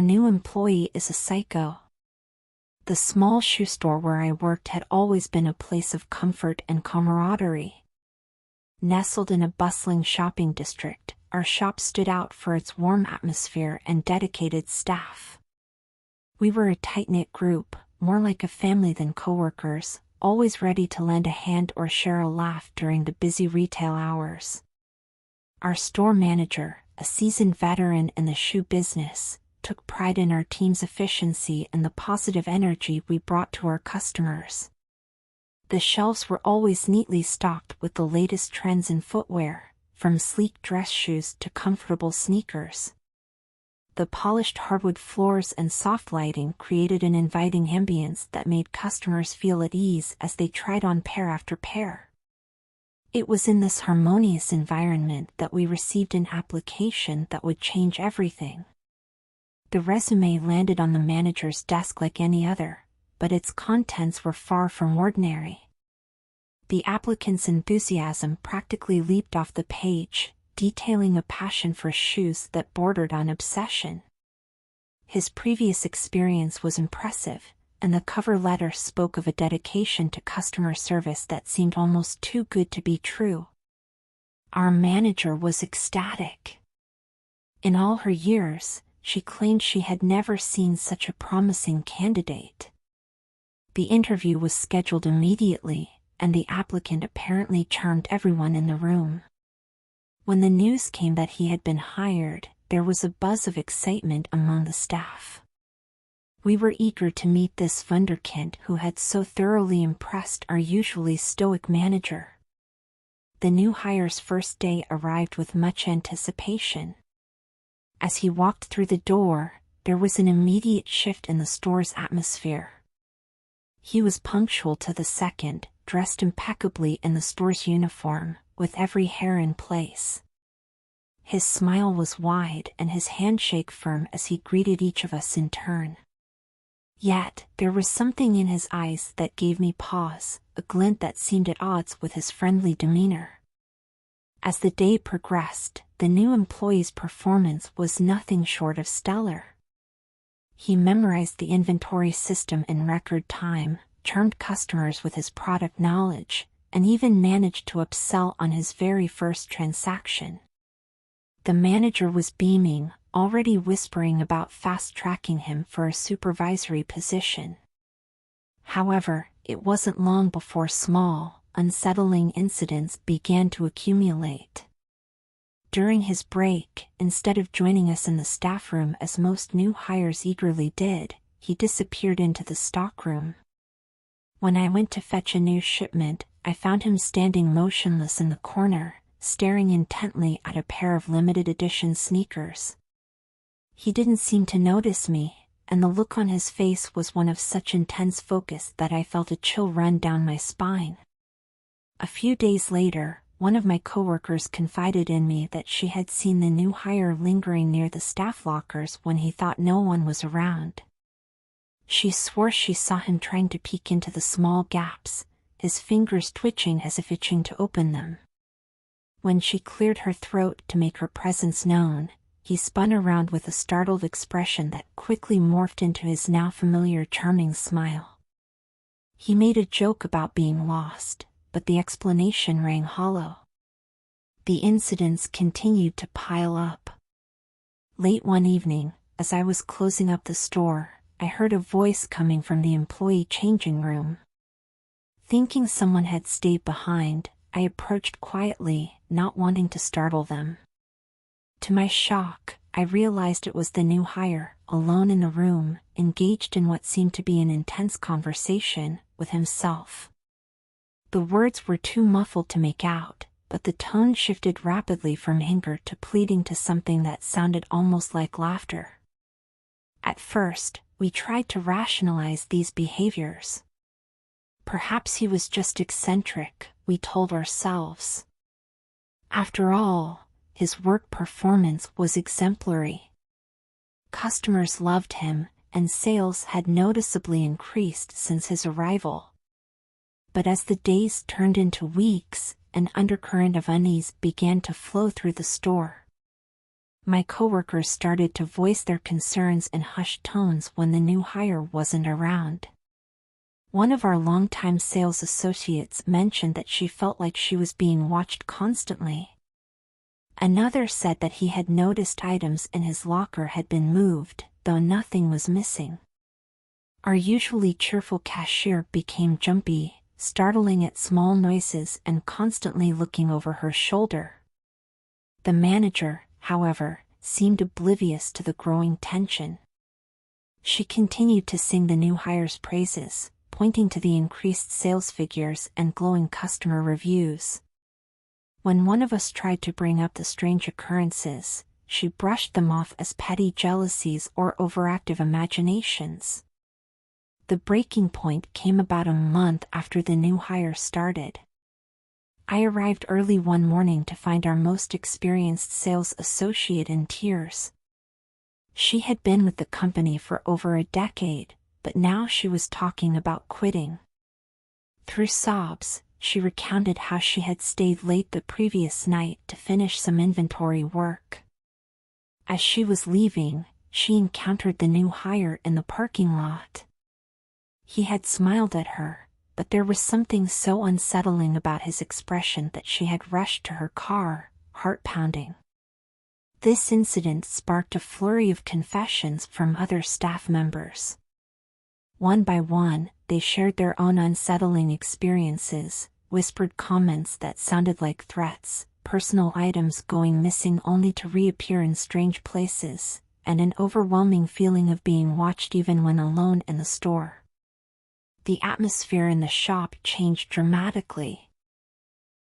our new employee is a psycho. The small shoe store where I worked had always been a place of comfort and camaraderie. Nestled in a bustling shopping district, our shop stood out for its warm atmosphere and dedicated staff. We were a tight-knit group, more like a family than coworkers, always ready to lend a hand or share a laugh during the busy retail hours. Our store manager, a seasoned veteran in the shoe business, took pride in our team's efficiency and the positive energy we brought to our customers. The shelves were always neatly stocked with the latest trends in footwear, from sleek dress shoes to comfortable sneakers. The polished hardwood floors and soft lighting created an inviting ambience that made customers feel at ease as they tried on pair after pair. It was in this harmonious environment that we received an application that would change everything. The resume landed on the manager's desk like any other, but its contents were far from ordinary. The applicant's enthusiasm practically leaped off the page, detailing a passion for shoes that bordered on obsession. His previous experience was impressive, and the cover letter spoke of a dedication to customer service that seemed almost too good to be true. Our manager was ecstatic. In all her years, she claimed she had never seen such a promising candidate. The interview was scheduled immediately, and the applicant apparently charmed everyone in the room. When the news came that he had been hired, there was a buzz of excitement among the staff. We were eager to meet this wunderkind who had so thoroughly impressed our usually stoic manager. The new hire's first day arrived with much anticipation. As he walked through the door, there was an immediate shift in the store's atmosphere. He was punctual to the second, dressed impeccably in the store's uniform, with every hair in place. His smile was wide and his handshake firm as he greeted each of us in turn. Yet, there was something in his eyes that gave me pause, a glint that seemed at odds with his friendly demeanor. As the day progressed, the new employee's performance was nothing short of stellar. He memorized the inventory system in record time, charmed customers with his product knowledge, and even managed to upsell on his very first transaction. The manager was beaming, already whispering about fast-tracking him for a supervisory position. However, it wasn't long before small, unsettling incidents began to accumulate. During his break, instead of joining us in the staff room as most new hires eagerly did, he disappeared into the stockroom. When I went to fetch a new shipment, I found him standing motionless in the corner, staring intently at a pair of limited edition sneakers. He didn't seem to notice me, and the look on his face was one of such intense focus that I felt a chill run down my spine. A few days later, one of my coworkers confided in me that she had seen the new hire lingering near the staff lockers when he thought no one was around. She swore she saw him trying to peek into the small gaps, his fingers twitching as if itching to open them. When she cleared her throat to make her presence known, he spun around with a startled expression that quickly morphed into his now familiar charming smile. He made a joke about being lost, but the explanation rang hollow. The incidents continued to pile up. Late one evening, as I was closing up the store, I heard a voice coming from the employee changing room. Thinking someone had stayed behind, I approached quietly, not wanting to startle them. To my shock, I realized it was the new hire, alone in the room, engaged in what seemed to be an intense conversation with himself. The words were too muffled to make out, but the tone shifted rapidly from anger to pleading to something that sounded almost like laughter. At first, we tried to rationalize these behaviors. Perhaps he was just eccentric, we told ourselves. After all, his work performance was exemplary. Customers loved him, and sales had noticeably increased since his arrival. But as the days turned into weeks, an undercurrent of unease began to flow through the store. My coworkers started to voice their concerns in hushed tones when the new hire wasn't around. One of our longtime sales associates mentioned that she felt like she was being watched constantly. Another said that he had noticed items in his locker had been moved, though nothing was missing. Our usually cheerful cashier became jumpy, startling at small noises and constantly looking over her shoulder. The manager, however, seemed oblivious to the growing tension. She continued to sing the new hire's praises, pointing to the increased sales figures and glowing customer reviews. When one of us tried to bring up the strange occurrences, she brushed them off as petty jealousies or overactive imaginations. The breaking point came about a month after the new hire started. I arrived early one morning to find our most experienced sales associate in tears. She had been with the company for over a decade, but now she was talking about quitting. Through sobs, she recounted how she had stayed late the previous night to finish some inventory work. As she was leaving, she encountered the new hire in the parking lot. He had smiled at her, but there was something so unsettling about his expression that she had rushed to her car, heart pounding. This incident sparked a flurry of confessions from other staff members. One by one, they shared their own unsettling experiences, whispered comments that sounded like threats, personal items going missing only to reappear in strange places, and an overwhelming feeling of being watched even when alone in the store. The atmosphere in the shop changed dramatically.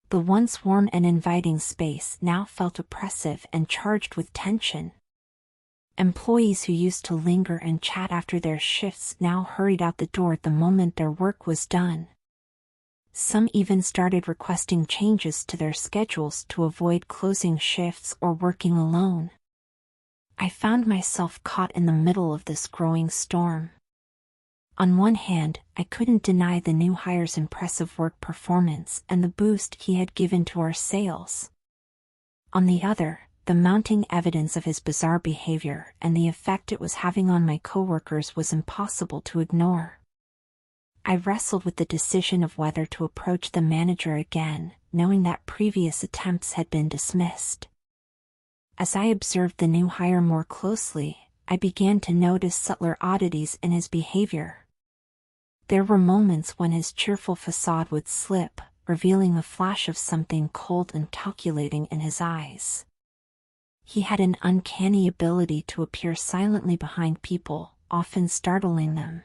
The once warm and inviting space now felt oppressive and charged with tension. Employees who used to linger and chat after their shifts now hurried out the door the moment their work was done. Some even started requesting changes to their schedules to avoid closing shifts or working alone. I found myself caught in the middle of this growing storm. On one hand, I couldn't deny the new hire's impressive work performance and the boost he had given to our sales. On the other, the mounting evidence of his bizarre behavior and the effect it was having on my coworkers was impossible to ignore. I wrestled with the decision of whether to approach the manager again, knowing that previous attempts had been dismissed. As I observed the new hire more closely, I began to notice subtler oddities in his behavior. There were moments when his cheerful facade would slip, revealing a flash of something cold and calculating in his eyes. He had an uncanny ability to appear silently behind people, often startling them.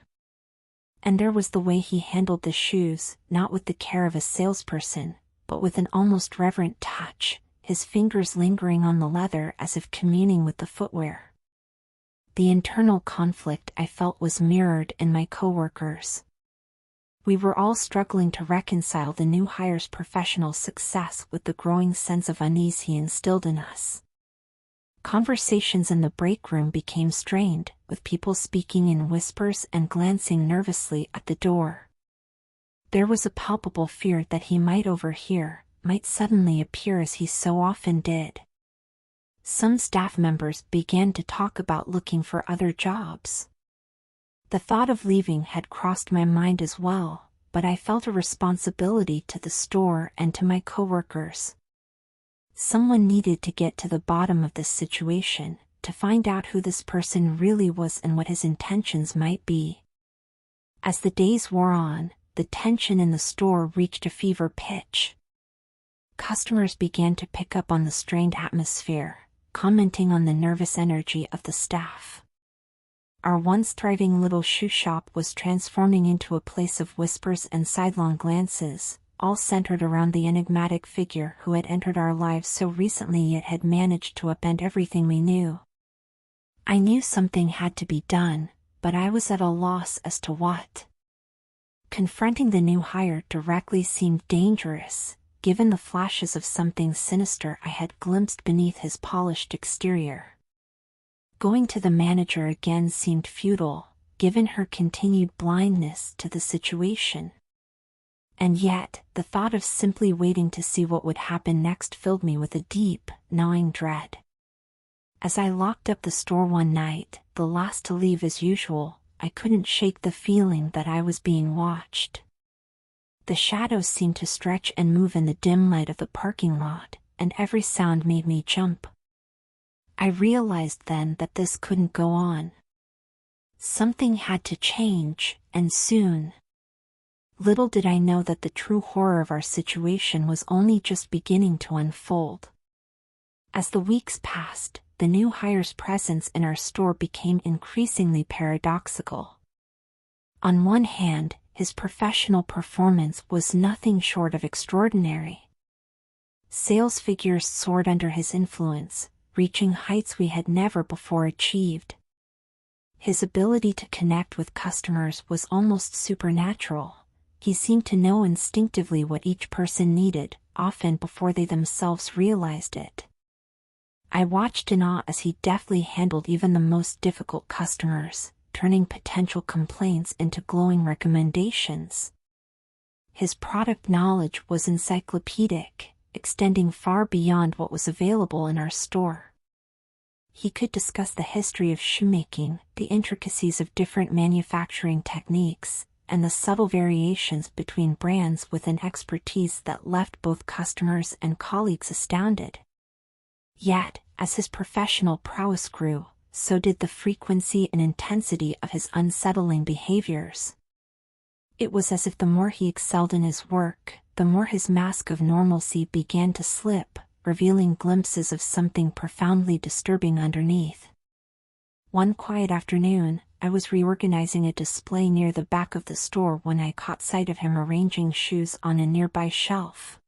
And there was the way he handled the shoes, not with the care of a salesperson, but with an almost reverent touch, his fingers lingering on the leather as if communing with the footwear. The internal conflict I felt was mirrored in my coworkers. We were all struggling to reconcile the new hire's professional success with the growing sense of unease he instilled in us. Conversations in the break room became strained, with people speaking in whispers and glancing nervously at the door. There was a palpable fear that he might overhear, might suddenly appear as he so often did. Some staff members began to talk about looking for other jobs. The thought of leaving had crossed my mind as well, but I felt a responsibility to the store and to my coworkers. Someone needed to get to the bottom of this situation, to find out who this person really was and what his intentions might be. As the days wore on, the tension in the store reached a fever pitch. Customers began to pick up on the strained atmosphere, commenting on the nervous energy of the staff. Our once thriving little shoe shop was transforming into a place of whispers and sidelong glances, all centered around the enigmatic figure who had entered our lives so recently yet had managed to upend everything we knew. I knew something had to be done, but I was at a loss as to what. Confronting the new hire directly seemed dangerous, given the flashes of something sinister I had glimpsed beneath his polished exterior. Going to the manager again seemed futile, given her continued blindness to the situation. And yet, the thought of simply waiting to see what would happen next filled me with a deep, gnawing dread. As I locked up the store one night, the last to leave as usual, I couldn't shake the feeling that I was being watched. The shadows seemed to stretch and move in the dim light of the parking lot, and every sound made me jump. I realized then that this couldn't go on. Something had to change, and soon. Little did I know that the true horror of our situation was only just beginning to unfold. As the weeks passed, the new hire's presence in our store became increasingly paradoxical. On one hand, his professional performance was nothing short of extraordinary. Sales figures soared under his influence, reaching heights we had never before achieved. His ability to connect with customers was almost supernatural. He seemed to know instinctively what each person needed, often before they themselves realized it. I watched in awe as he deftly handled even the most difficult customers, turning potential complaints into glowing recommendations. His product knowledge was encyclopedic, extending far beyond what was available in our store. He could discuss the history of shoemaking, the intricacies of different manufacturing techniques, and the subtle variations between brands with an expertise that left both customers and colleagues astounded. Yet, as his professional prowess grew, so did the frequency and intensity of his unsettling behaviors. It was as if the more he excelled in his work, the more his mask of normalcy began to slip, revealing glimpses of something profoundly disturbing underneath. One quiet afternoon, I was reorganizing a display near the back of the store when I caught sight of him arranging shoes on a nearby shelf.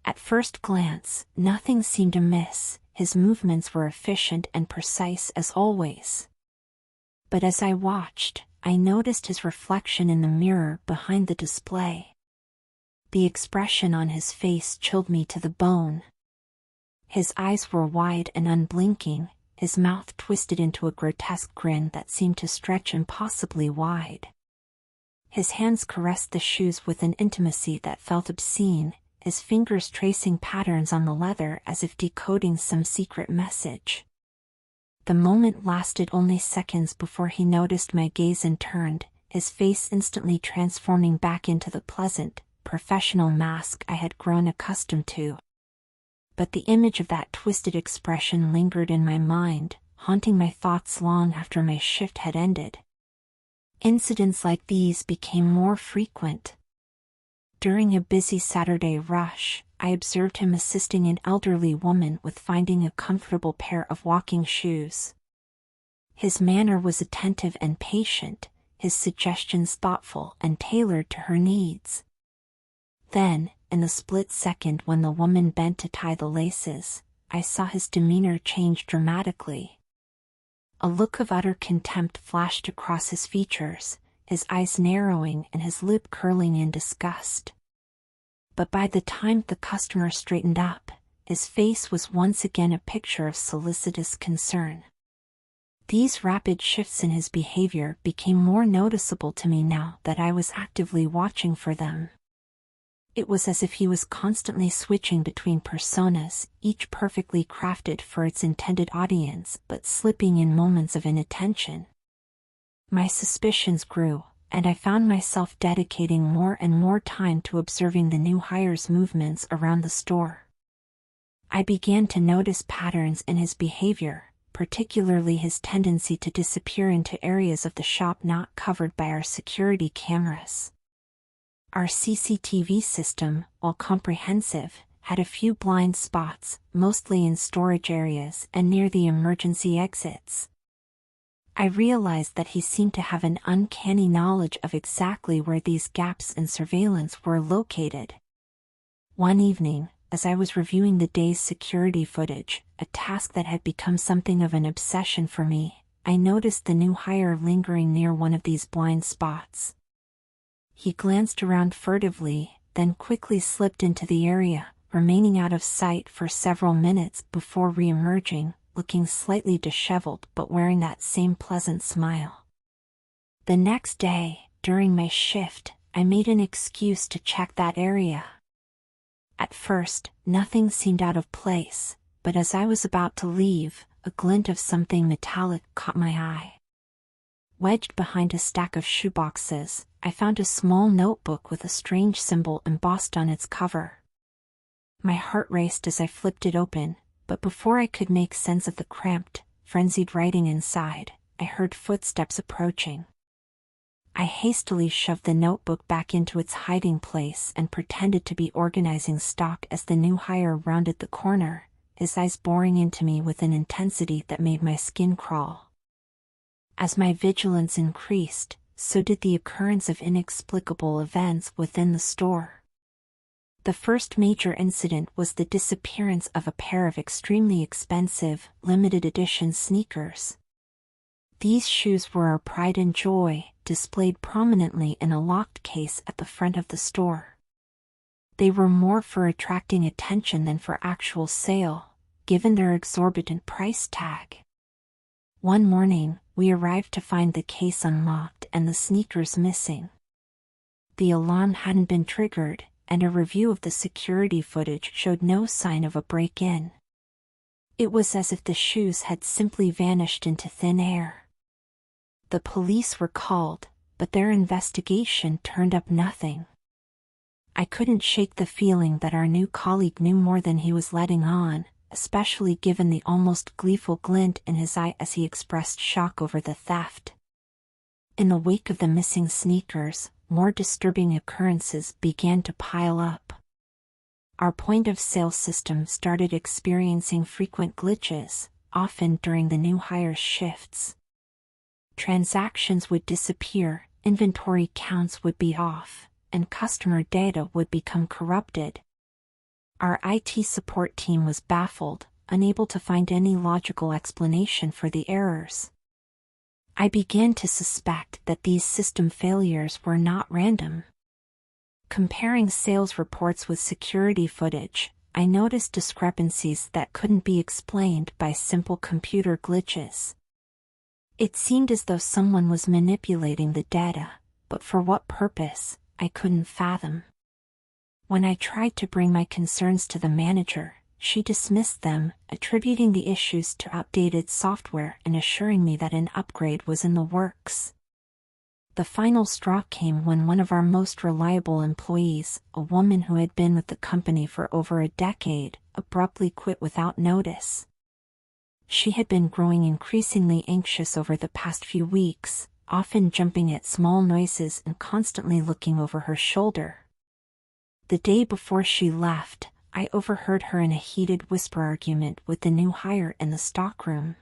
At first glance, nothing seemed amiss. His movements were efficient and precise as always. But as I watched, I noticed his reflection in the mirror behind the display. The expression on his face chilled me to the bone. His eyes were wide and unblinking, his mouth twisted into a grotesque grin that seemed to stretch impossibly wide. His hands caressed the shoes with an intimacy that felt obscene, his fingers tracing patterns on the leather as if decoding some secret message. The moment lasted only seconds before he noticed my gaze and turned, his face instantly transforming back into the pleasant, professional mask I had grown accustomed to. But the image of that twisted expression lingered in my mind, haunting my thoughts long after my shift had ended. Incidents like these became more frequent. During a busy Saturday rush, I observed him assisting an elderly woman with finding a comfortable pair of walking shoes. His manner was attentive and patient, his suggestions thoughtful and tailored to her needs. Then, in the split second when the woman bent to tie the laces, I saw his demeanor change dramatically. A look of utter contempt flashed across his features, his eyes narrowing and his lip curling in disgust. But by the time the customer straightened up, his face was once again a picture of solicitous concern. These rapid shifts in his behavior became more noticeable to me now that I was actively watching for them. It was as if he was constantly switching between personas, each perfectly crafted for its intended audience but slipping in moments of inattention. My suspicions grew, and I found myself dedicating more and more time to observing the new hire's movements around the store. I began to notice patterns in his behavior, particularly his tendency to disappear into areas of the shop not covered by our security cameras. Our CCTV system, while comprehensive, had a few blind spots, mostly in storage areas and near the emergency exits. I realized that he seemed to have an uncanny knowledge of exactly where these gaps in surveillance were located. One evening, as I was reviewing the day's security footage, a task that had become something of an obsession for me, I noticed the new hire lingering near one of these blind spots. He glanced around furtively, then quickly slipped into the area, remaining out of sight for several minutes before re-emerging, looking slightly disheveled but wearing that same pleasant smile. The next day, during my shift, I made an excuse to check that area. At first, nothing seemed out of place, but as I was about to leave, a glint of something metallic caught my eye. Wedged behind a stack of shoeboxes, I found a small notebook with a strange symbol embossed on its cover. My heart raced as I flipped it open, but before I could make sense of the cramped, frenzied writing inside, I heard footsteps approaching. I hastily shoved the notebook back into its hiding place and pretended to be organizing stock as the new hire rounded the corner, his eyes boring into me with an intensity that made my skin crawl. As my vigilance increased, so did the occurrence of inexplicable events within the store. The first major incident was the disappearance of a pair of extremely expensive, limited edition sneakers. These shoes were our pride and joy, displayed prominently in a locked case at the front of the store. They were more for attracting attention than for actual sale, given their exorbitant price tag. One morning, we arrived to find the case unlocked and the sneakers missing. The alarm hadn't been triggered, and a review of the security footage showed no sign of a break-in. It was as if the shoes had simply vanished into thin air. The police were called, but their investigation turned up nothing. I couldn't shake the feeling that our new colleague knew more than he was letting on, especially given the almost gleeful glint in his eye as he expressed shock over the theft. In the wake of the missing sneakers, more disturbing occurrences began to pile up. Our point-of-sale system started experiencing frequent glitches, often during the new hire's shifts. Transactions would disappear, inventory counts would be off, and customer data would become corrupted. Our IT support team was baffled, unable to find any logical explanation for the errors. I began to suspect that these system failures were not random. Comparing sales reports with security footage, I noticed discrepancies that couldn't be explained by simple computer glitches. It seemed as though someone was manipulating the data, but for what purpose, I couldn't fathom. When I tried to bring my concerns to the manager, she dismissed them, attributing the issues to outdated software and assuring me that an upgrade was in the works. The final straw came when one of our most reliable employees, a woman who had been with the company for over a decade, abruptly quit without notice. She had been growing increasingly anxious over the past few weeks, often jumping at small noises and constantly looking over her shoulder. The day before she left, I overheard her in a heated whisper argument with the new hire in the stockroom.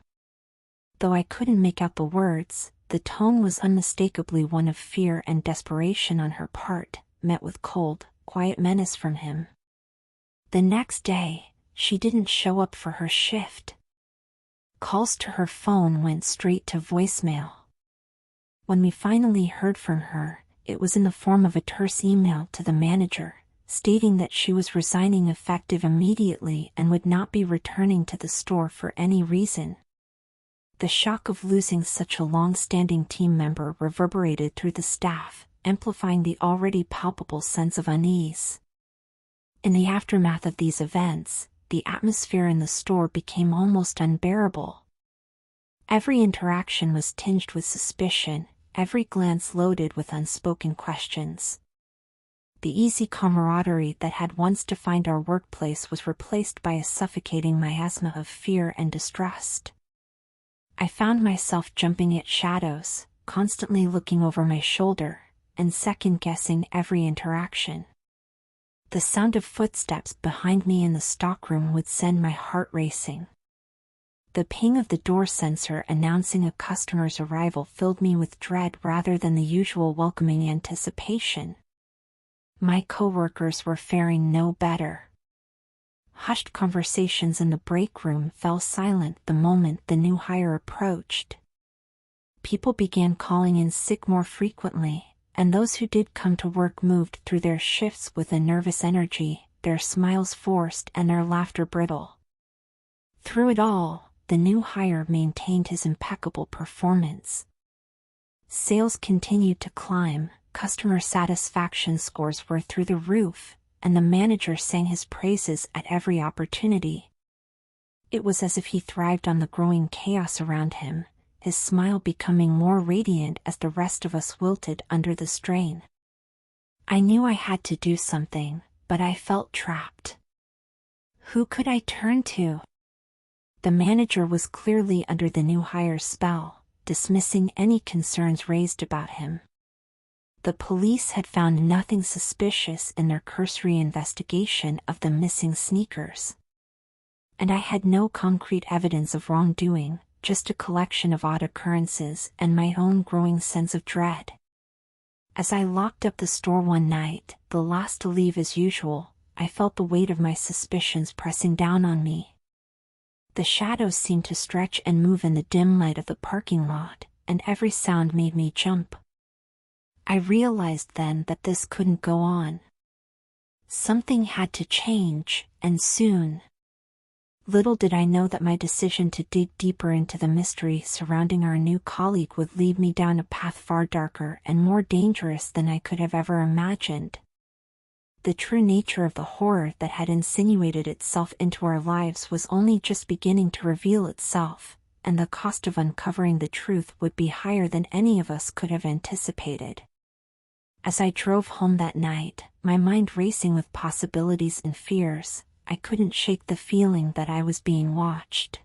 Though I couldn't make out the words, the tone was unmistakably one of fear and desperation on her part, met with cold, quiet menace from him. The next day, she didn't show up for her shift. Calls to her phone went straight to voicemail. When we finally heard from her, it was in the form of a terse email to the manager, stating that she was resigning effective immediately and would not be returning to the store for any reason. The shock of losing such a long-standing team member reverberated through the staff, amplifying the already palpable sense of unease. In the aftermath of these events, the atmosphere in the store became almost unbearable. Every interaction was tinged with suspicion, every glance loaded with unspoken questions. The easy camaraderie that had once defined our workplace was replaced by a suffocating miasma of fear and distrust. I found myself jumping at shadows, constantly looking over my shoulder, and second-guessing every interaction. The sound of footsteps behind me in the stockroom would send my heart racing. The ping of the door sensor announcing a customer's arrival filled me with dread rather than the usual welcoming anticipation. My coworkers were faring no better. Hushed conversations in the break room fell silent the moment the new hire approached. People began calling in sick more frequently, and those who did come to work moved through their shifts with a nervous energy, their smiles forced and their laughter brittle. Through it all, the new hire maintained his impeccable performance. Sales continued to climb, customer satisfaction scores were through the roof, and the manager sang his praises at every opportunity. It was as if he thrived on the growing chaos around him, his smile becoming more radiant as the rest of us wilted under the strain. I knew I had to do something, but I felt trapped. Who could I turn to? The manager was clearly under the new hire's spell, dismissing any concerns raised about him. The police had found nothing suspicious in their cursory investigation of the missing sneakers. And I had no concrete evidence of wrongdoing, just a collection of odd occurrences and my own growing sense of dread. As I locked up the store one night, the last to leave as usual, I felt the weight of my suspicions pressing down on me. The shadows seemed to stretch and move in the dim light of the parking lot, and every sound made me jump. I realized then that this couldn't go on. Something had to change, and soon. Little did I know that my decision to dig deeper into the mystery surrounding our new colleague would lead me down a path far darker and more dangerous than I could have ever imagined. The true nature of the horror that had insinuated itself into our lives was only just beginning to reveal itself, and the cost of uncovering the truth would be higher than any of us could have anticipated. As I drove home that night, my mind racing with possibilities and fears, I couldn't shake the feeling that I was being watched.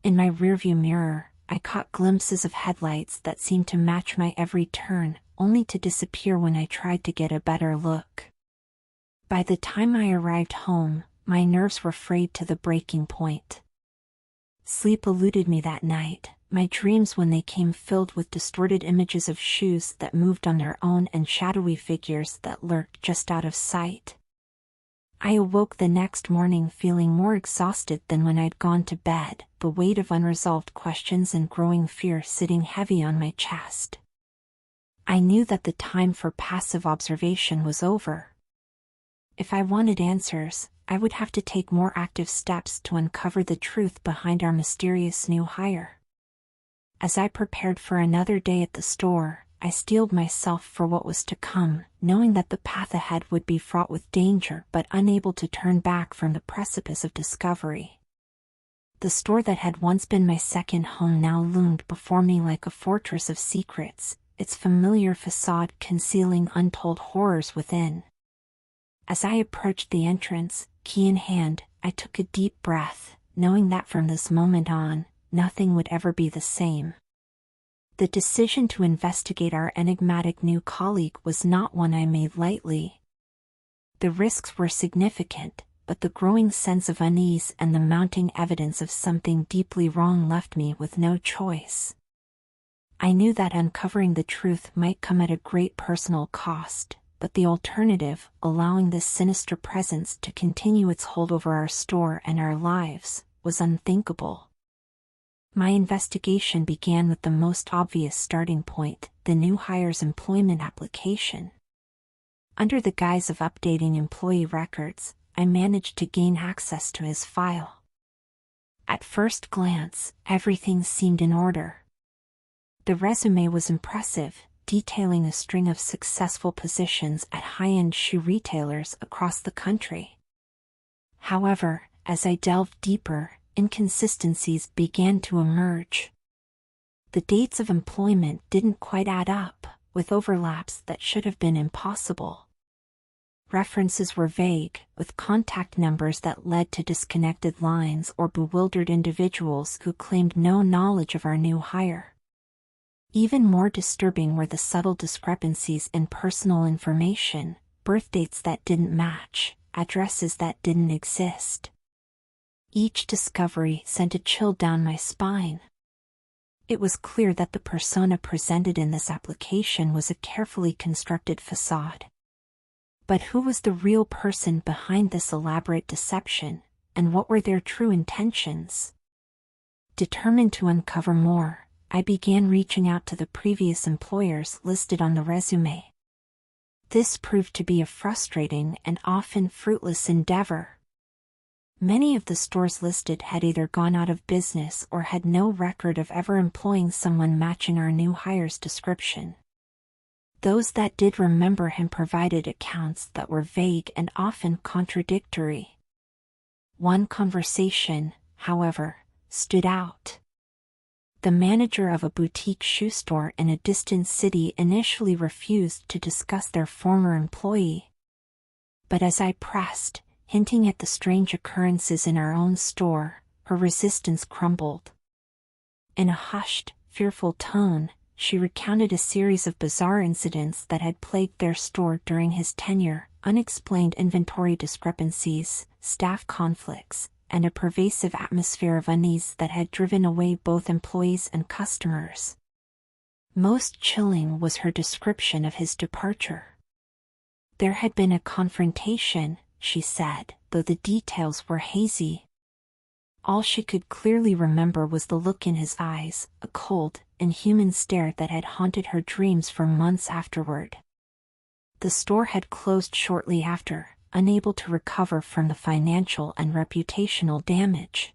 In my rearview mirror, I caught glimpses of headlights that seemed to match my every turn, only to disappear when I tried to get a better look. By the time I arrived home, my nerves were frayed to the breaking point. Sleep eluded me that night, my dreams when they came filled with distorted images of shoes that moved on their own and shadowy figures that lurked just out of sight. I awoke the next morning feeling more exhausted than when I'd gone to bed, the weight of unresolved questions and growing fear sitting heavy on my chest. I knew that the time for passive observation was over. If I wanted answers, I would have to take more active steps to uncover the truth behind our mysterious new hire. As I prepared for another day at the store, I steeled myself for what was to come, knowing that the path ahead would be fraught with danger but unable to turn back from the precipice of discovery. The store that had once been my second home now loomed before me like a fortress of secrets, its familiar facade concealing untold horrors within. As I approached the entrance, key in hand, I took a deep breath, knowing that from this moment on, nothing would ever be the same. The decision to investigate our enigmatic new colleague was not one I made lightly. The risks were significant, but the growing sense of unease and the mounting evidence of something deeply wrong left me with no choice. I knew that uncovering the truth might come at a great personal cost, but the alternative, allowing this sinister presence to continue its hold over our store and our lives, was unthinkable. My investigation began with the most obvious starting point, the new hire's employment application. Under the guise of updating employee records, I managed to gain access to his file. At first glance, everything seemed in order. The resume was impressive, detailing a string of successful positions at high-end shoe retailers across the country. However, as I delved deeper, inconsistencies began to emerge. The dates of employment didn't quite add up, with overlaps that should have been impossible. References were vague, with contact numbers that led to disconnected lines or bewildered individuals who claimed no knowledge of our new hire. Even more disturbing were the subtle discrepancies in personal information, birth dates that didn't match, addresses that didn't exist. Each discovery sent a chill down my spine. It was clear that the persona presented in this application was a carefully constructed facade. But who was the real person behind this elaborate deception, and what were their true intentions? Determined to uncover more, I began reaching out to the previous employers listed on the resume. This proved to be a frustrating and often fruitless endeavor. Many of the stores listed had either gone out of business or had no record of ever employing someone matching our new hire's description. Those that did remember him provided accounts that were vague and often contradictory. One conversation, however, stood out. The manager of a boutique shoe store in a distant city initially refused to discuss their former employee. But as I pressed, hinting at the strange occurrences in our own store, her resistance crumbled. In a hushed, fearful tone, she recounted a series of bizarre incidents that had plagued their store during his tenure: unexplained inventory discrepancies, staff conflicts, and a pervasive atmosphere of unease that had driven away both employees and customers. Most chilling was her description of his departure. There had been a confrontation, she said, though the details were hazy. All she could clearly remember was the look in his eyes, a cold, inhuman stare that had haunted her dreams for months afterward. The store had closed shortly after, unable to recover from the financial and reputational damage.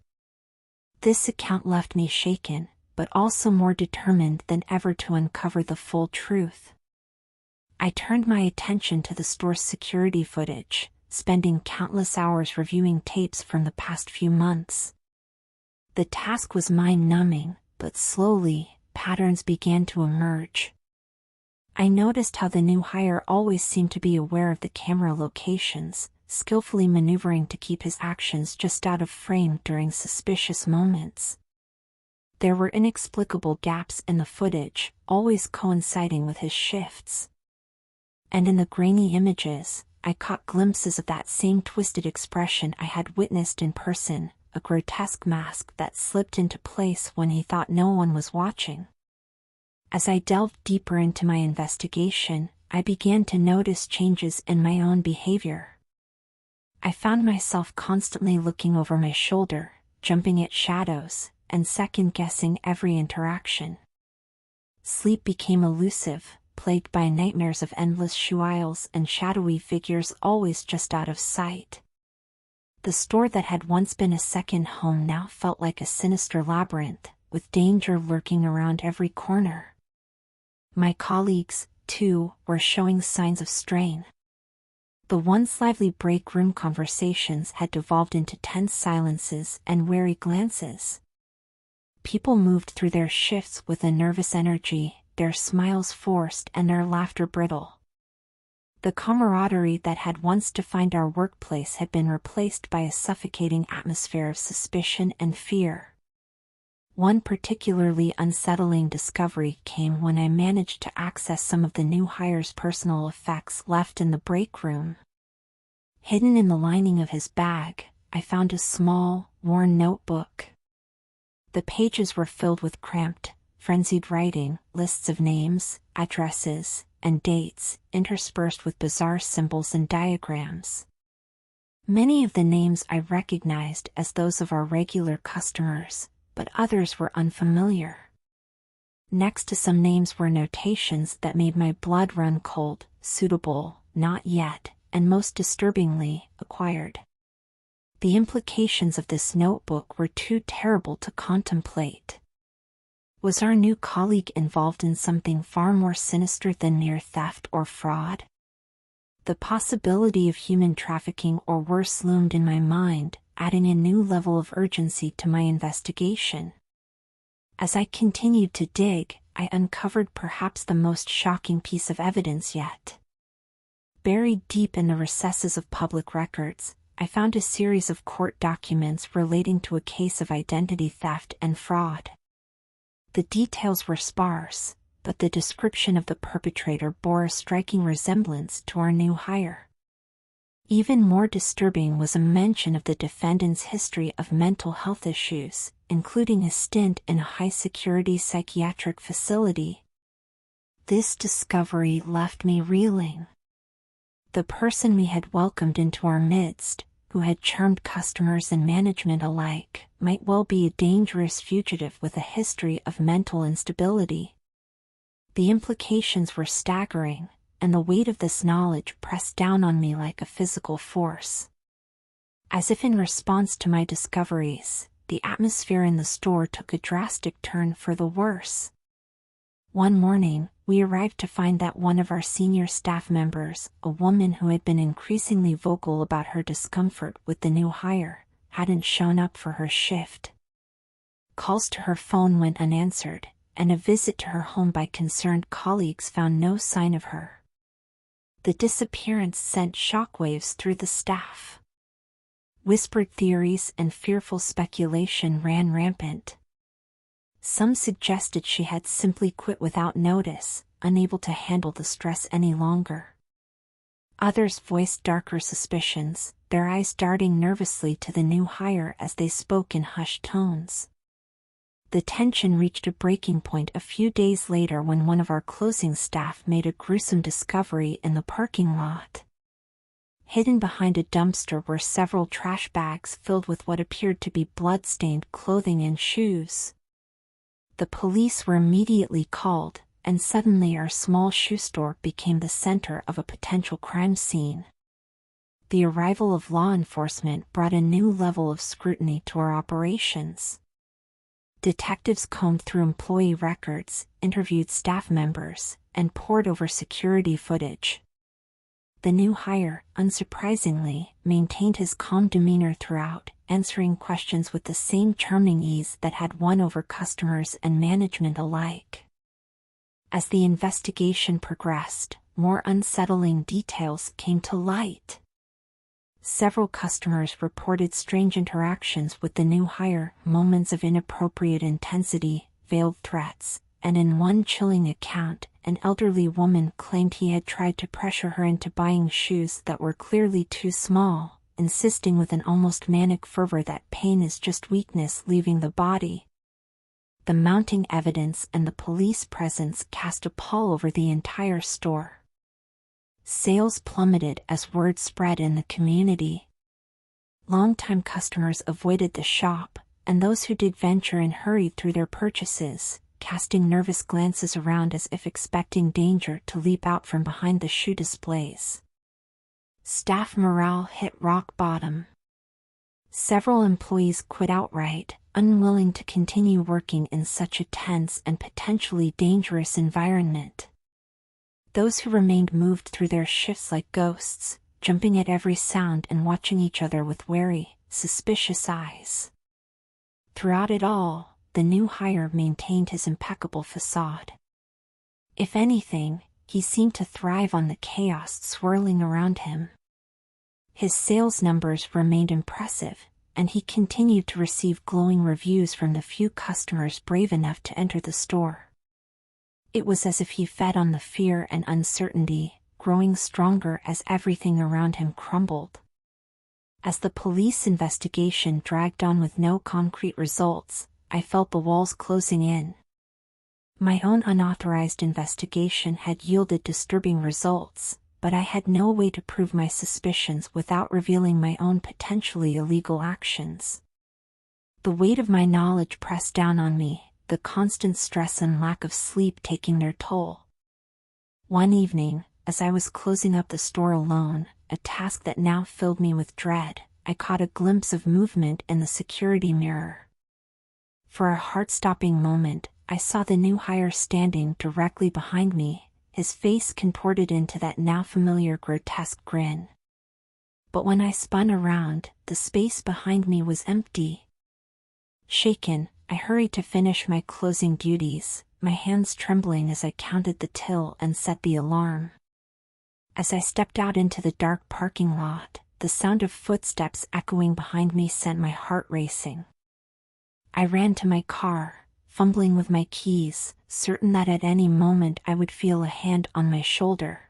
This account left me shaken, but also more determined than ever to uncover the full truth. I turned my attention to the store's security footage, spending countless hours reviewing tapes from the past few months. The task was mind-numbing, but slowly, patterns began to emerge. I noticed how the new hire always seemed to be aware of the camera locations, skillfully maneuvering to keep his actions just out of frame during suspicious moments. There were inexplicable gaps in the footage, always coinciding with his shifts. And in the grainy images, I caught glimpses of that same twisted expression I had witnessed in person, a grotesque mask that slipped into place when he thought no one was watching. As I delved deeper into my investigation, I began to notice changes in my own behavior. I found myself constantly looking over my shoulder, jumping at shadows, and second-guessing every interaction. Sleep became elusive, plagued by nightmares of endless shoe aisles and shadowy figures always just out of sight. The store that had once been a second home now felt like a sinister labyrinth, with danger lurking around every corner. My colleagues, too, were showing signs of strain. The once lively break room conversations had devolved into tense silences and wary glances. People moved through their shifts with a nervous energy, their smiles forced and their laughter brittle. The camaraderie that had once defined our workplace had been replaced by a suffocating atmosphere of suspicion and fear. One particularly unsettling discovery came when I managed to access some of the new hire's personal effects left in the break room. Hidden in the lining of his bag, I found a small, worn notebook. The pages were filled with cramped, frenzied writing, lists of names, addresses, and dates, interspersed with bizarre symbols and diagrams. Many of the names I recognized as those of our regular customers, but others were unfamiliar. Next to some names were notations that made my blood run cold: suitable, not yet, and most disturbingly, acquired. The implications of this notebook were too terrible to contemplate. Was our new colleague involved in something far more sinister than mere theft or fraud? The possibility of human trafficking or worse loomed in my mind, adding a new level of urgency to my investigation. As I continued to dig, I uncovered perhaps the most shocking piece of evidence yet. Buried deep in the recesses of public records, I found a series of court documents relating to a case of identity theft and fraud. The details were sparse, but the description of the perpetrator bore a striking resemblance to our new hire. Even more disturbing was a mention of the defendant's history of mental health issues, including a stint in a high-security psychiatric facility. This discovery left me reeling. The person we had welcomed into our midst, who had charmed customers and management alike, might well be a dangerous fugitive with a history of mental instability. The implications were staggering, and the weight of this knowledge pressed down on me like a physical force. As if in response to my discoveries, the atmosphere in the store took a drastic turn for the worse. One morning, we arrived to find that one of our senior staff members, a woman who had been increasingly vocal about her discomfort with the new hire, hadn't shown up for her shift. Calls to her phone went unanswered, and a visit to her home by concerned colleagues found no sign of her. The disappearance sent shockwaves through the staff. Whispered theories and fearful speculation ran rampant. Some suggested she had simply quit without notice, unable to handle the stress any longer. Others voiced darker suspicions, their eyes darting nervously to the new hire as they spoke in hushed tones. The tension reached a breaking point a few days later when one of our closing staff made a gruesome discovery in the parking lot. Hidden behind a dumpster were several trash bags filled with what appeared to be blood-stained clothing and shoes. The police were immediately called, and suddenly our small shoe store became the center of a potential crime scene. The arrival of law enforcement brought a new level of scrutiny to our operations. Detectives combed through employee records, interviewed staff members, and pored over security footage. The new hire, unsurprisingly, maintained his calm demeanor throughout, answering questions with the same charming ease that had won over customers and management alike. As the investigation progressed, more unsettling details came to light. Several customers reported strange interactions with the new hire, moments of inappropriate intensity, veiled threats, and in one chilling account, an elderly woman claimed he had tried to pressure her into buying shoes that were clearly too small, insisting with an almost manic fervor that pain is just weakness leaving the body. The mounting evidence and the police presence cast a pall over the entire store. Sales plummeted as word spread in the community. Longtime customers avoided the shop, and those who did venture in hurried through their purchases, casting nervous glances around as if expecting danger to leap out from behind the shoe displays. Staff morale hit rock bottom. Several employees quit outright, unwilling to continue working in such a tense and potentially dangerous environment. Those who remained moved through their shifts like ghosts, jumping at every sound and watching each other with wary, suspicious eyes. Throughout it all, the new hire maintained his impeccable facade. If anything, he seemed to thrive on the chaos swirling around him. His sales numbers remained impressive, and he continued to receive glowing reviews from the few customers brave enough to enter the store. It was as if he fed on the fear and uncertainty, growing stronger as everything around him crumbled. As the police investigation dragged on with no concrete results, I felt the walls closing in. My own unauthorized investigation had yielded disturbing results, but I had no way to prove my suspicions without revealing my own potentially illegal actions. The weight of my knowledge pressed down on me, the constant stress and lack of sleep taking their toll. One evening, as I was closing up the store alone, a task that now filled me with dread, I caught a glimpse of movement in the security mirror. For a heart-stopping moment, I saw the new hire standing directly behind me, his face contorted into that now familiar grotesque grin. But when I spun around, the space behind me was empty. Shaken, I hurried to finish my closing duties, my hands trembling as I counted the till and set the alarm. As I stepped out into the dark parking lot, the sound of footsteps echoing behind me sent my heart racing. I ran to my car, fumbling with my keys, certain that at any moment I would feel a hand on my shoulder.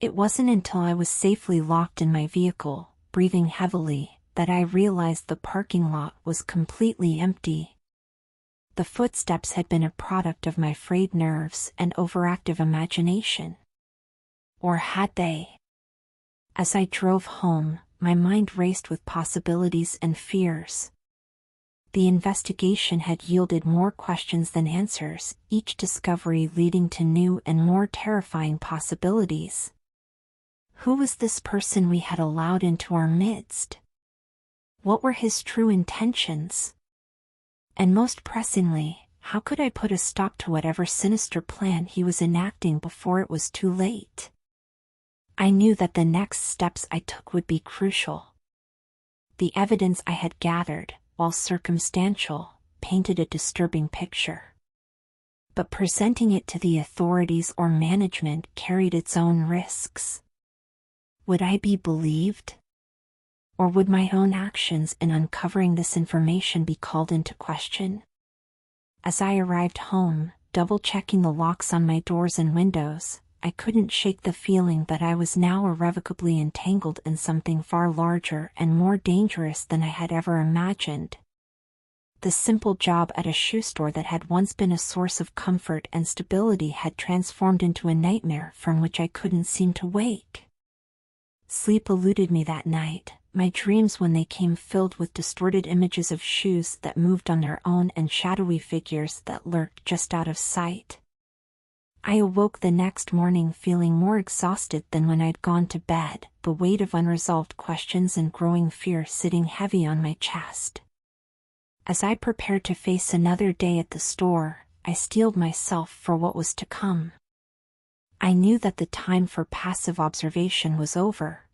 It wasn't until I was safely locked in my vehicle, breathing heavily, that I realized the parking lot was completely empty. The footsteps had been a product of my frayed nerves and overactive imagination. Or had they? As I drove home, my mind raced with possibilities and fears. The investigation had yielded more questions than answers, each discovery leading to new and more terrifying possibilities. Who was this person we had allowed into our midst? What were his true intentions? And most pressingly, how could I put a stop to whatever sinister plan he was enacting before it was too late? I knew that the next steps I took would be crucial. The evidence I had gathered, while circumstantial, painted a disturbing picture. But presenting it to the authorities or management carried its own risks. Would I be believed? Or would my own actions in uncovering this information be called into question? As I arrived home, double-checking the locks on my doors and windows, I couldn't shake the feeling that I was now irrevocably entangled in something far larger and more dangerous than I had ever imagined. The simple job at a shoe store that had once been a source of comfort and stability had transformed into a nightmare from which I couldn't seem to wake. Sleep eluded me that night, my dreams when they came filled with distorted images of shoes that moved on their own and shadowy figures that lurked just out of sight. I awoke the next morning feeling more exhausted than when I'd gone to bed, the weight of unresolved questions and growing fear sitting heavy on my chest. As I prepared to face another day at the store, I steeled myself for what was to come. I knew that the time for passive observation was over.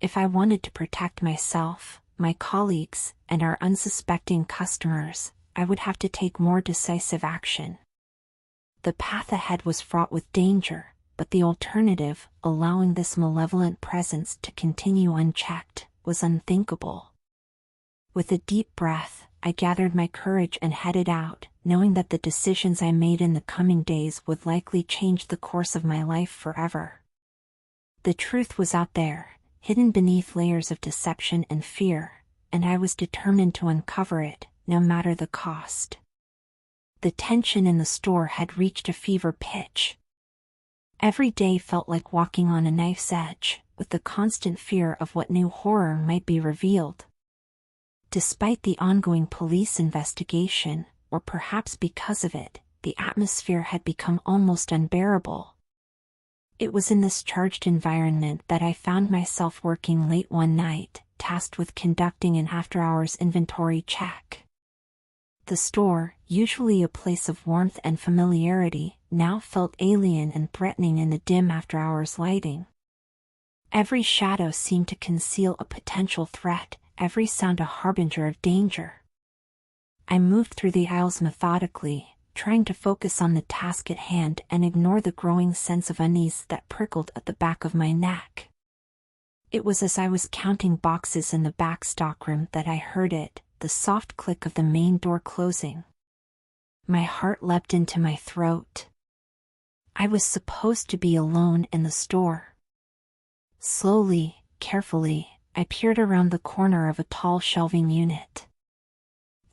If I wanted to protect myself, my colleagues, and our unsuspecting customers, I would have to take more decisive action. The path ahead was fraught with danger, but the alternative, allowing this malevolent presence to continue unchecked, was unthinkable. With a deep breath, I gathered my courage and headed out, knowing that the decisions I made in the coming days would likely change the course of my life forever. The truth was out there, hidden beneath layers of deception and fear, and I was determined to uncover it, no matter the cost. The tension in the store had reached a fever pitch. Every day felt like walking on a knife's edge, with the constant fear of what new horror might be revealed. Despite the ongoing police investigation, or perhaps because of it, the atmosphere had become almost unbearable. It was in this charged environment that I found myself working late one night, tasked with conducting an after-hours inventory check. The store, usually a place of warmth and familiarity, now felt alien and threatening in the dim after-hours lighting. Every shadow seemed to conceal a potential threat, every sound a harbinger of danger. I moved through the aisles methodically, trying to focus on the task at hand and ignore the growing sense of unease that prickled at the back of my neck. It was as I was counting boxes in the back stockroom that I heard it, the soft click of the main door closing. My heart leapt into my throat. I was supposed to be alone in the store. Slowly, carefully, I peered around the corner of a tall shelving unit.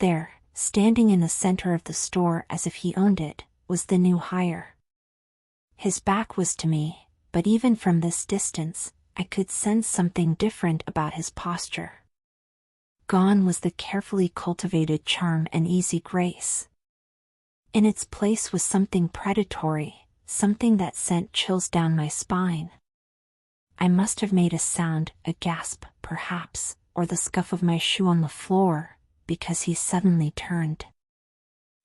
There, standing in the center of the store as if he owned it, was the new hire. His back was to me, but even from this distance, I could sense something different about his posture. Gone was the carefully cultivated charm and easy grace. In its place was something predatory, something that sent chills down my spine. I must have made a sound, a gasp, perhaps, or the scuff of my shoe on the floor, because he suddenly turned.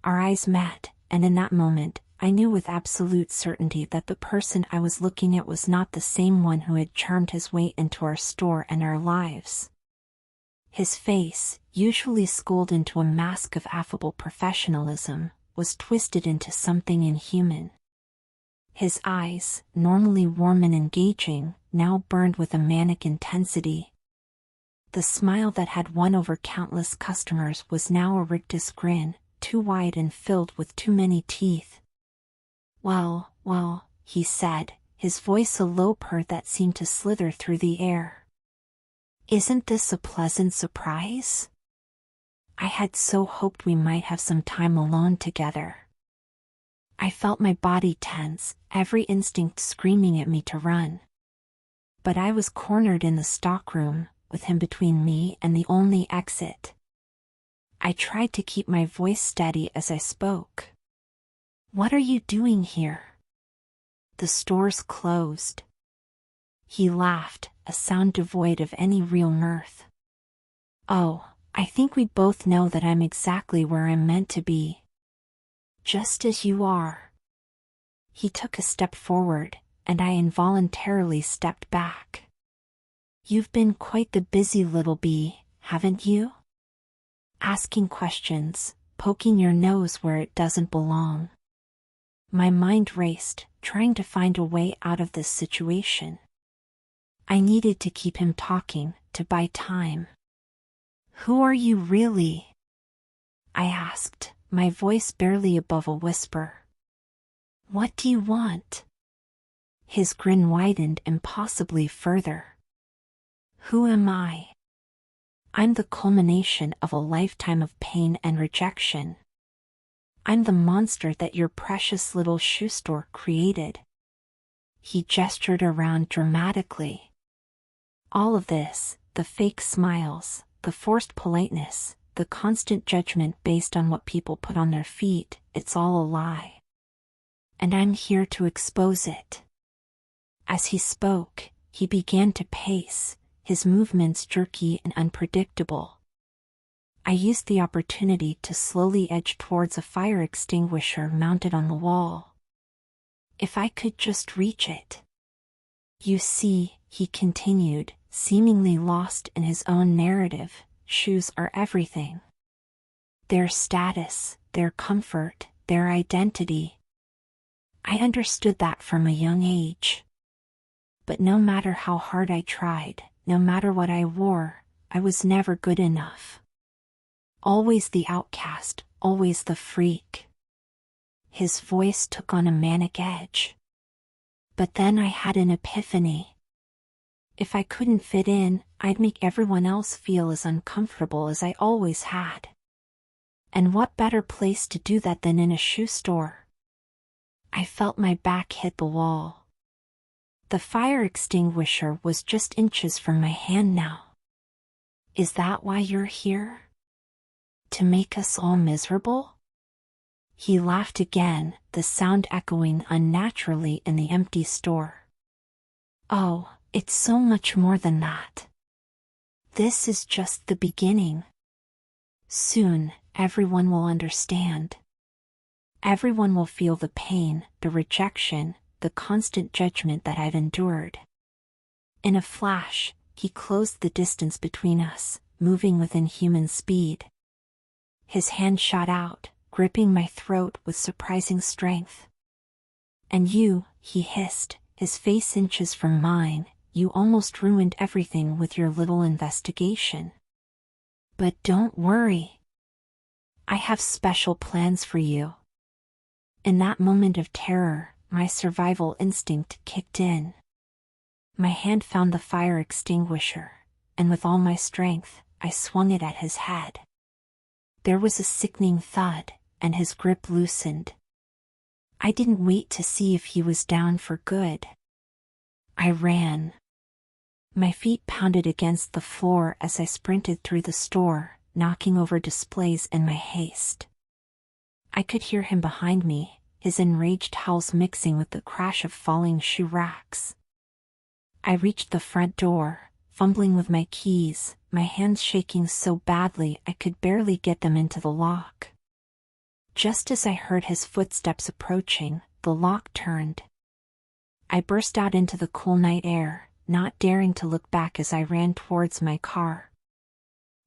Our eyes met, and in that moment, I knew with absolute certainty that the person I was looking at was not the same one who had charmed his way into our store and our lives. His face, usually schooled into a mask of affable professionalism, was twisted into something inhuman. His eyes, normally warm and engaging, now burned with a manic intensity. The smile that had won over countless customers was now a rictus grin, too wide and filled with too many teeth. Well, he said, his voice a low purr that seemed to slither through the air. Isn't this a pleasant surprise? I had so hoped we might have some time alone together. I felt my body tense, every instinct screaming at me to run. But I was cornered in the stockroom, with him between me and the only exit. I tried to keep my voice steady as I spoke. What are you doing here? The store's closed. He laughed, a sound devoid of any real mirth. Oh, I think we both know that I'm exactly where I'm meant to be. Just as you are. He took a step forward, and I involuntarily stepped back. You've been quite the busy little bee, haven't you? Asking questions, poking your nose where it doesn't belong. My mind raced, trying to find a way out of this situation. I needed to keep him talking, to buy time. Who are you really? I asked, my voice barely above a whisper. What do you want? His grin widened impossibly further. Who am I? I'm the culmination of a lifetime of pain and rejection. I'm the monster that your precious little shoe store created. He gestured around dramatically. All of this, the fake smiles, the forced politeness, the constant judgment based on what people put on their feet, it's all a lie. And I'm here to expose it. As he spoke, he began to pace, his movements jerky and unpredictable. I used the opportunity to slowly edge towards a fire extinguisher mounted on the wall. If I could just reach it. You see, he continued, seemingly lost in his own narrative, shoes are everything. Their status, their comfort, their identity. I understood that from a young age. But no matter how hard I tried, no matter what I wore, I was never good enough. Always the outcast, always the freak. His voice took on a manic edge. But then I had an epiphany. If I couldn't fit in, I'd make everyone else feel as uncomfortable as I always had. And what better place to do that than in a shoe store? I felt my back hit the wall. The fire extinguisher was just inches from my hand now. Is that why you're here? To make us all miserable? He laughed again, the sound echoing unnaturally in the empty store. Oh, it's so much more than that. This is just the beginning. Soon, everyone will understand. Everyone will feel the pain, the rejection, the constant judgment that I've endured. In a flash, he closed the distance between us, moving within human speed. His hand shot out, gripping my throat with surprising strength. And you, he hissed, his face inches from mine, you almost ruined everything with your little investigation. But don't worry. I have special plans for you. In that moment of terror, my survival instinct kicked in. My hand found the fire extinguisher, and with all my strength, I swung it at his head. There was a sickening thud, and his grip loosened. I didn't wait to see if he was down for good. I ran. My feet pounded against the floor as I sprinted through the store, knocking over displays in my haste. I could hear him behind me, his enraged howls mixing with the crash of falling shoe racks. I reached the front door, fumbling with my keys, my hands shaking so badly I could barely get them into the lock. Just as I heard his footsteps approaching, the lock turned. I burst out into the cool night air, not daring to look back as I ran towards my car.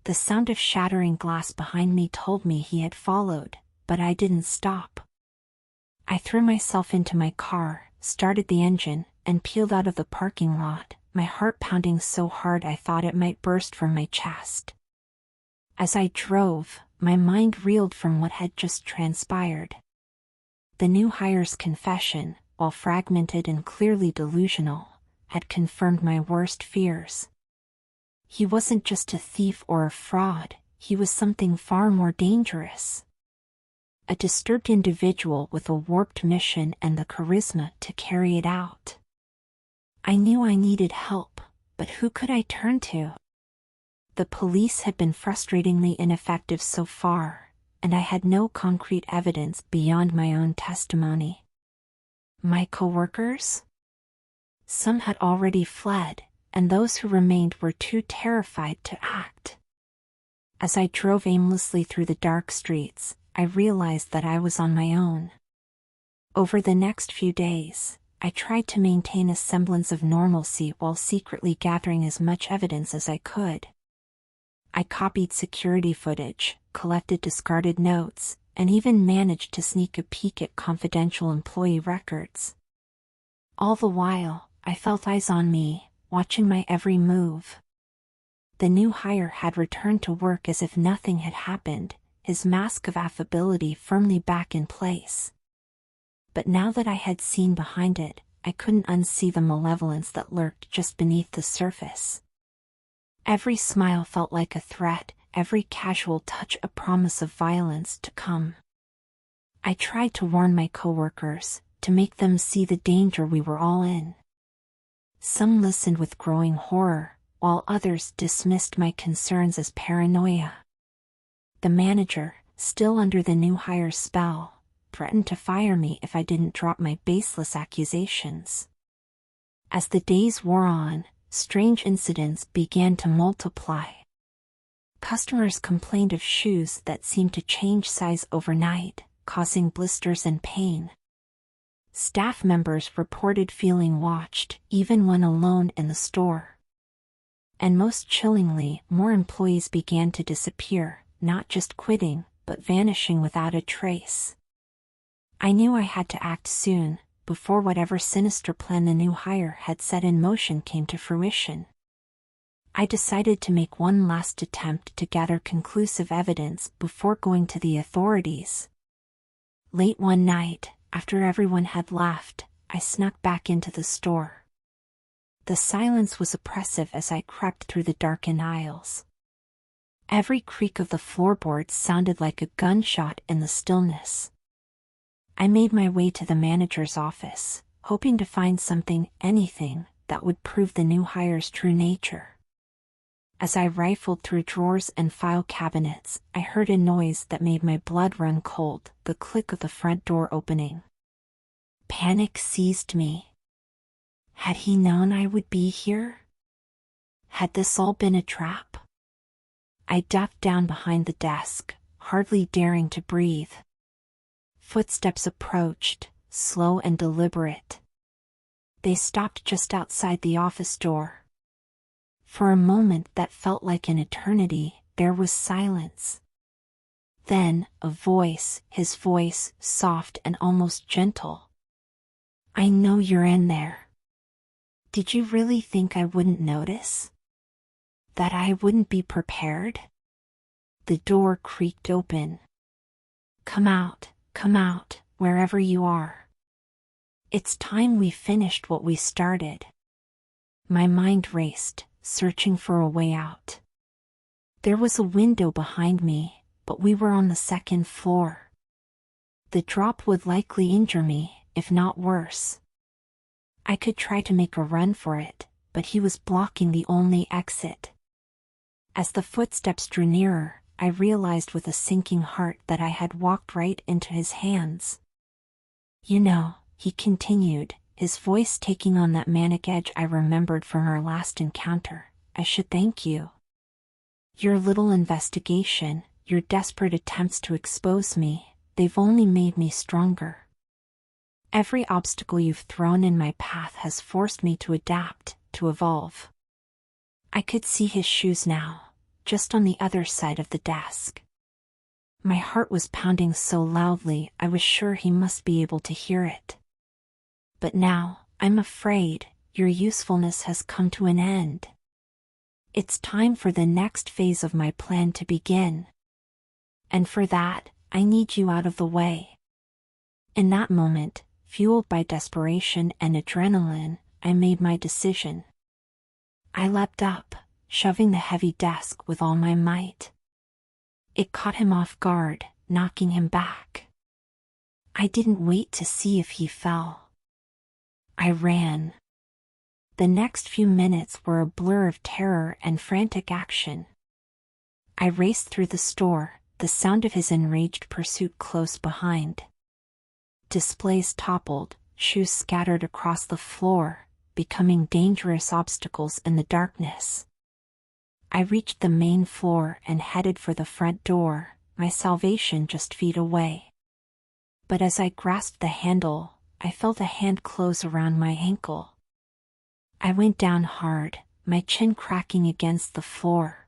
The sound of shattering glass behind me told me he had followed, but I didn't stop. I threw myself into my car, started the engine, and peeled out of the parking lot, my heart pounding so hard I thought it might burst from my chest. As I drove, my mind reeled from what had just transpired. The new hire's confession, while fragmented and clearly delusional, had confirmed my worst fears. He wasn't just a thief or a fraud, he was something far more dangerous. A disturbed individual with a warped mission and the charisma to carry it out. I knew I needed help, but who could I turn to? The police had been frustratingly ineffective so far, and I had no concrete evidence beyond my own testimony. My coworkers? Some had already fled, and those who remained were too terrified to act. As I drove aimlessly through the dark streets, I realized that I was on my own. Over the next few days, I tried to maintain a semblance of normalcy while secretly gathering as much evidence as I could. I copied security footage, collected discarded notes, and even managed to sneak a peek at confidential employee records. All the while, I felt eyes on me, watching my every move. The new hire had returned to work as if nothing had happened, his mask of affability firmly back in place. But now that I had seen behind it, I couldn't unsee the malevolence that lurked just beneath the surface. Every smile felt like a threat, every casual touch a promise of violence to come. I tried to warn my coworkers, to make them see the danger we were all in. Some listened with growing horror, while others dismissed my concerns as paranoia. The manager, still under the new hire's spell, threatened to fire me if I didn't drop my baseless accusations. As the days wore on, strange incidents began to multiply. Customers complained of shoes that seemed to change size overnight, causing blisters and pain. Staff members reported feeling watched, even when alone in the store. And most chillingly, more employees began to disappear, not just quitting, but vanishing without a trace. I knew I had to act soon, before whatever sinister plan the new hire had set in motion came to fruition. I decided to make one last attempt to gather conclusive evidence before going to the authorities. Late one night, after everyone had left, I snuck back into the store. The silence was oppressive as I crept through the darkened aisles. Every creak of the floorboards sounded like a gunshot in the stillness. I made my way to the manager's office, hoping to find something, anything, that would prove the new hire's true nature. As I rifled through drawers and file cabinets, I heard a noise that made my blood run cold, the click of the front door opening. Panic seized me. Had he known I would be here? Had this all been a trap? I ducked down behind the desk, hardly daring to breathe. Footsteps approached, slow and deliberate. They stopped just outside the office door. For a moment that felt like an eternity, there was silence. Then, a voice, his voice, soft and almost gentle. "I know you're in there. Did you really think I wouldn't notice? That I wouldn't be prepared?" The door creaked open. Come out, wherever you are. It's time we finished what we started." My mind raced, searching for a way out. There was a window behind me, but we were on the second floor. The drop would likely injure me, if not worse. I could try to make a run for it, but he was blocking the only exit. As the footsteps drew nearer, I realized with a sinking heart that I had walked right into his hands. "You know," he continued, his voice taking on that manic edge I remembered from our last encounter, "I should thank you. Your little investigation, your desperate attempts to expose me, they've only made me stronger. Every obstacle you've thrown in my path has forced me to adapt, to evolve." I could see his shoes now, just on the other side of the desk. My heart was pounding so loudly I was sure he must be able to hear it. "But now, I'm afraid, your usefulness has come to an end. It's time for the next phase of my plan to begin. And for that, I need you out of the way." In that moment, fueled by desperation and adrenaline, I made my decision. I leapt up, shoving the heavy desk with all my might. It caught him off guard, knocking him back. I didn't wait to see if he fell. I ran. The next few minutes were a blur of terror and frantic action. I raced through the store, the sound of his enraged pursuit close behind. Displays toppled, shoes scattered across the floor, becoming dangerous obstacles in the darkness. I reached the main floor and headed for the front door, my salvation just feet away. But as I grasped the handle, I felt a hand close around my ankle. I went down hard, my chin cracking against the floor.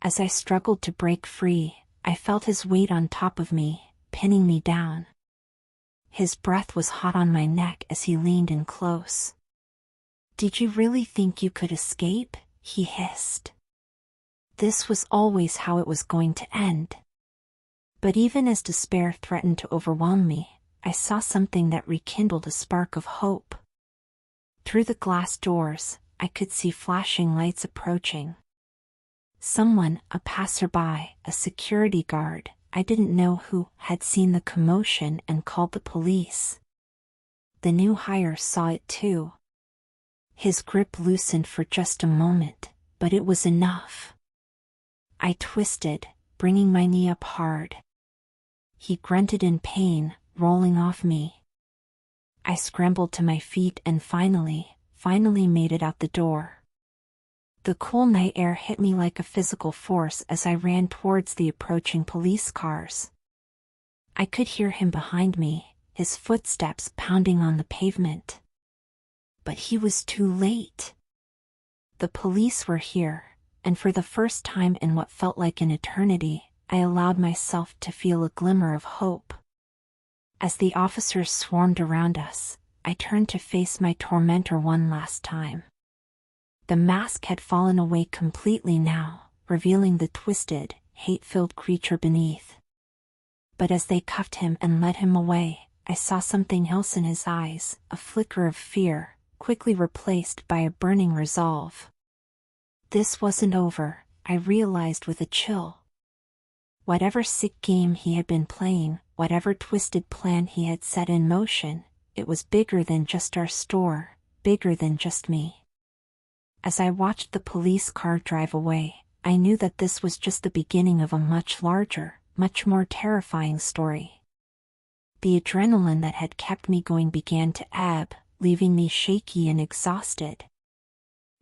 As I struggled to break free, I felt his weight on top of me, pinning me down. His breath was hot on my neck as he leaned in close. "Did you really think you could escape?" he hissed. This was always how it was going to end. But even as despair threatened to overwhelm me, I saw something that rekindled a spark of hope. Through the glass doors, I could see flashing lights approaching. Someone, a passerby, a security guard, I didn't know who, had seen the commotion and called the police. The new hire saw it too. His grip loosened for just a moment, but it was enough. I twisted, bringing my knee up hard. He grunted in pain, rolling off me. I scrambled to my feet and finally made it out the door. The cool night air hit me like a physical force as I ran towards the approaching police cars. I could hear him behind me, his footsteps pounding on the pavement. But he was too late. The police were here, and for the first time in what felt like an eternity, I allowed myself to feel a glimmer of hope. As the officers swarmed around us, I turned to face my tormentor one last time. The mask had fallen away completely now, revealing the twisted, hate-filled creature beneath. But as they cuffed him and led him away, I saw something else in his eyes, a flicker of fear, quickly replaced by a burning resolve. This wasn't over, I realized with a chill. Whatever sick game he had been playing, whatever twisted plan he had set in motion, it was bigger than just our store, bigger than just me. As I watched the police car drive away, I knew that this was just the beginning of a much larger, much more terrifying story. The adrenaline that had kept me going began to ebb, leaving me shaky and exhausted.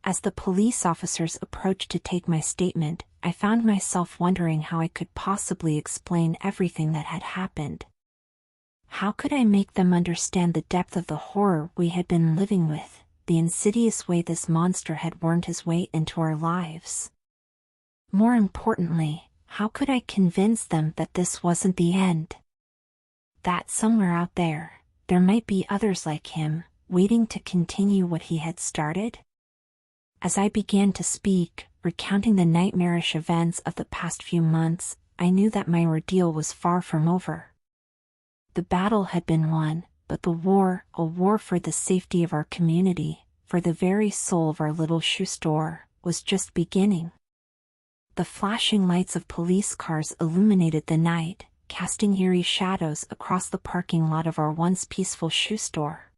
As the police officers approached to take my statement, I found myself wondering how I could possibly explain everything that had happened. How could I make them understand the depth of the horror we had been living with, the insidious way this monster had wormed his way into our lives? More importantly, how could I convince them that this wasn't the end? That somewhere out there might be others like him, waiting to continue what he had started? As I began to speak, recounting the nightmarish events of the past few months, I knew that my ordeal was far from over. The battle had been won, but the war, a war for the safety of our community, for the very soul of our little shoe store, was just beginning. The flashing lights of police cars illuminated the night, casting eerie shadows across the parking lot of our once peaceful shoe store.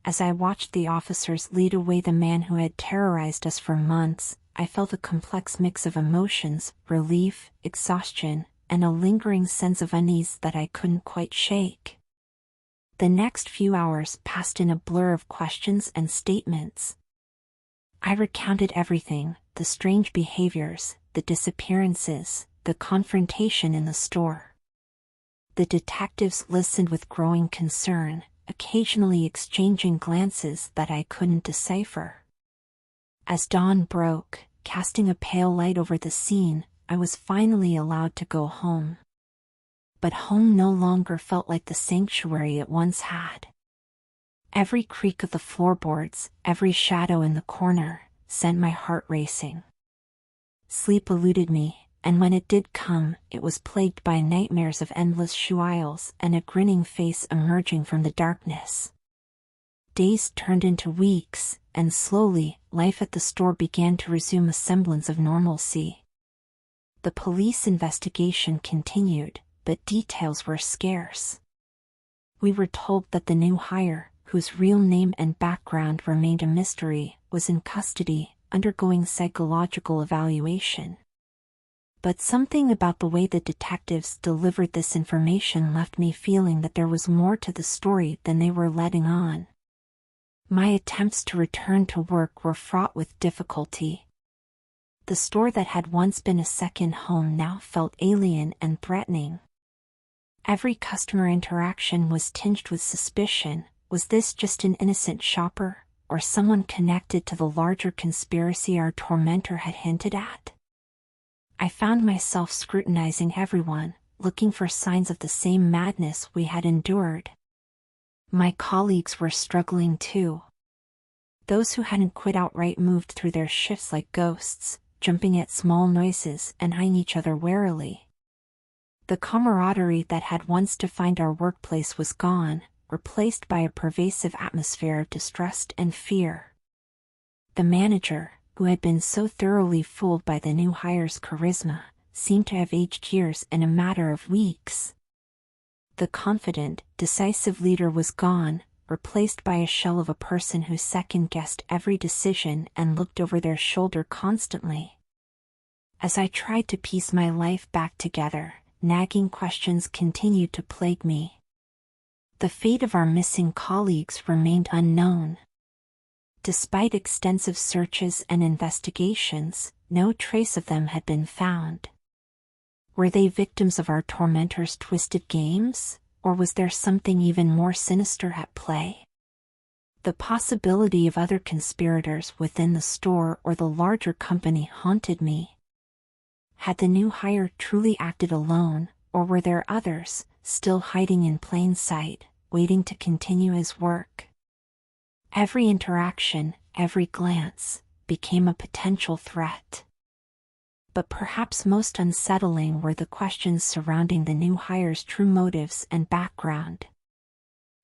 As I watched the officers lead away the man who had terrorized us for months, I felt a complex mix of emotions, relief, exhaustion, and a lingering sense of unease that I couldn't quite shake. The next few hours passed in a blur of questions and statements. I recounted everything, the strange behaviors, the disappearances, the confrontation in the store. The detectives listened with growing concern, occasionally exchanging glances that I couldn't decipher. As dawn broke, casting a pale light over the scene, I was finally allowed to go home. But home no longer felt like the sanctuary it once had. Every creak of the floorboards, every shadow in the corner, sent my heart racing. Sleep eluded me, and when it did come, it was plagued by nightmares of endless shoe aisles and a grinning face emerging from the darkness. Days turned into weeks, and slowly, life at the store began to resume a semblance of normalcy. The police investigation continued, but details were scarce. We were told that the new hire, whose real name and background remained a mystery, was in custody, undergoing psychological evaluation. But something about the way the detectives delivered this information left me feeling that there was more to the story than they were letting on. My attempts to return to work were fraught with difficulty. The store that had once been a second home now felt alien and threatening. Every customer interaction was tinged with suspicion. Was this just an innocent shopper, or someone connected to the larger conspiracy our tormentor had hinted at? I found myself scrutinizing everyone, looking for signs of the same madness we had endured. My colleagues were struggling too. Those who hadn't quit outright moved through their shifts like ghosts, jumping at small noises and eyeing each other warily. The camaraderie that had once defined our workplace was gone, replaced by a pervasive atmosphere of distrust and fear. The manager, who had been so thoroughly fooled by the new hire's charisma, seemed to have aged years in a matter of weeks. The confident, decisive leader was gone, replaced by a shell of a person who second-guessed every decision and looked over their shoulder constantly. As I tried to piece my life back together, nagging questions continued to plague me. The fate of our missing colleagues remained unknown. Despite extensive searches and investigations, no trace of them had been found. Were they victims of our tormentor's twisted games, or was there something even more sinister at play? The possibility of other conspirators within the store or the larger company haunted me. Had the new hire truly acted alone, or were there others, still hiding in plain sight, waiting to continue his work? Every interaction, every glance, became a potential threat. But perhaps most unsettling were the questions surrounding the new hire's true motives and background.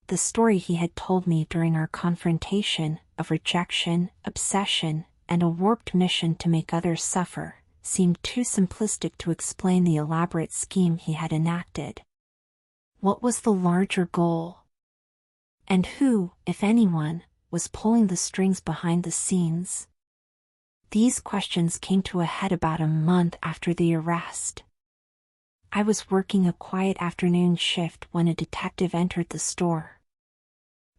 The story he had told me during our confrontation, of rejection, obsession, and a warped mission to make others suffer, seemed too simplistic to explain the elaborate scheme he had enacted. What was the larger goal? And who, if anyone, was pulling the strings behind the scenes? These questions came to a head about a month after the arrest. I was working a quiet afternoon shift when a detective entered the store.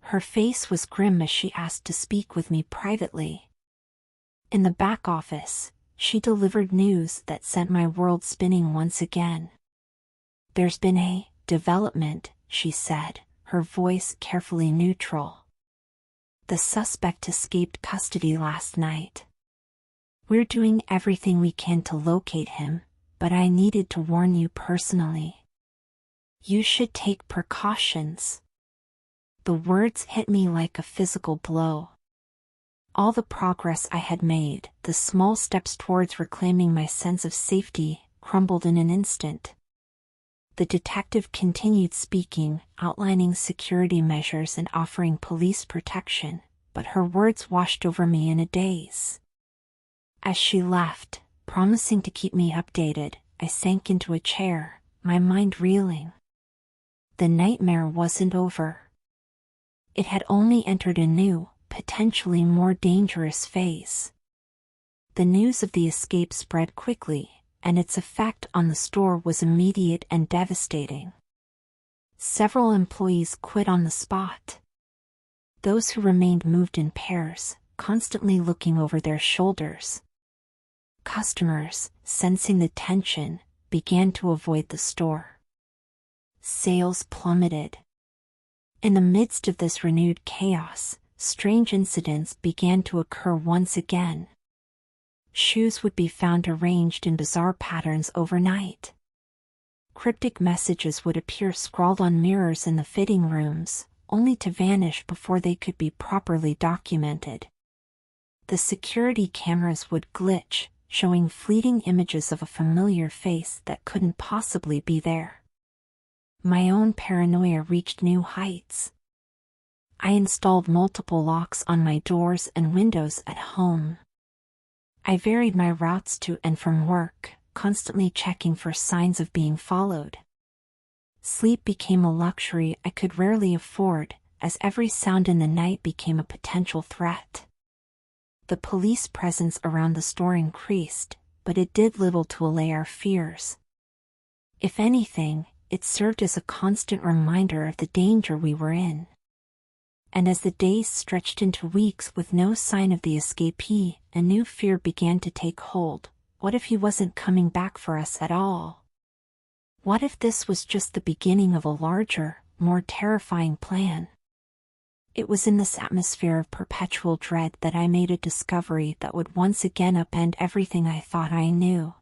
Her face was grim as she asked to speak with me privately. In the back office, she delivered news that sent my world spinning once again. "There's been a development," she said, her voice carefully neutral. "The suspect escaped custody last night. We're doing everything we can to locate him, but I needed to warn you personally. You should take precautions." The words hit me like a physical blow. All the progress I had made, the small steps towards reclaiming my sense of safety, crumbled in an instant. The detective continued speaking, outlining security measures and offering police protection, but her words washed over me in a daze. As she left, promising to keep me updated, I sank into a chair, my mind reeling. The nightmare wasn't over. It had only entered a new, potentially more dangerous phase. The news of the escape spread quickly, and its effect on the store was immediate and devastating. Several employees quit on the spot. Those who remained moved in pairs, constantly looking over their shoulders. Customers, sensing the tension, began to avoid the store. Sales plummeted. In the midst of this renewed chaos, strange incidents began to occur once again. Shoes would be found arranged in bizarre patterns overnight. Cryptic messages would appear scrawled on mirrors in the fitting rooms, only to vanish before they could be properly documented. The security cameras would glitch, showing fleeting images of a familiar face that couldn't possibly be there. My own paranoia reached new heights. I installed multiple locks on my doors and windows at home. I varied my routes to and from work, constantly checking for signs of being followed. Sleep became a luxury I could rarely afford, as every sound in the night became a potential threat. The police presence around the store increased, but it did little to allay our fears. If anything, it served as a constant reminder of the danger we were in. And as the days stretched into weeks with no sign of the escapee, a new fear began to take hold. What if he wasn't coming back for us at all? What if this was just the beginning of a larger, more terrifying plan? It was in this atmosphere of perpetual dread that I made a discovery that would once again upend everything I thought I knew.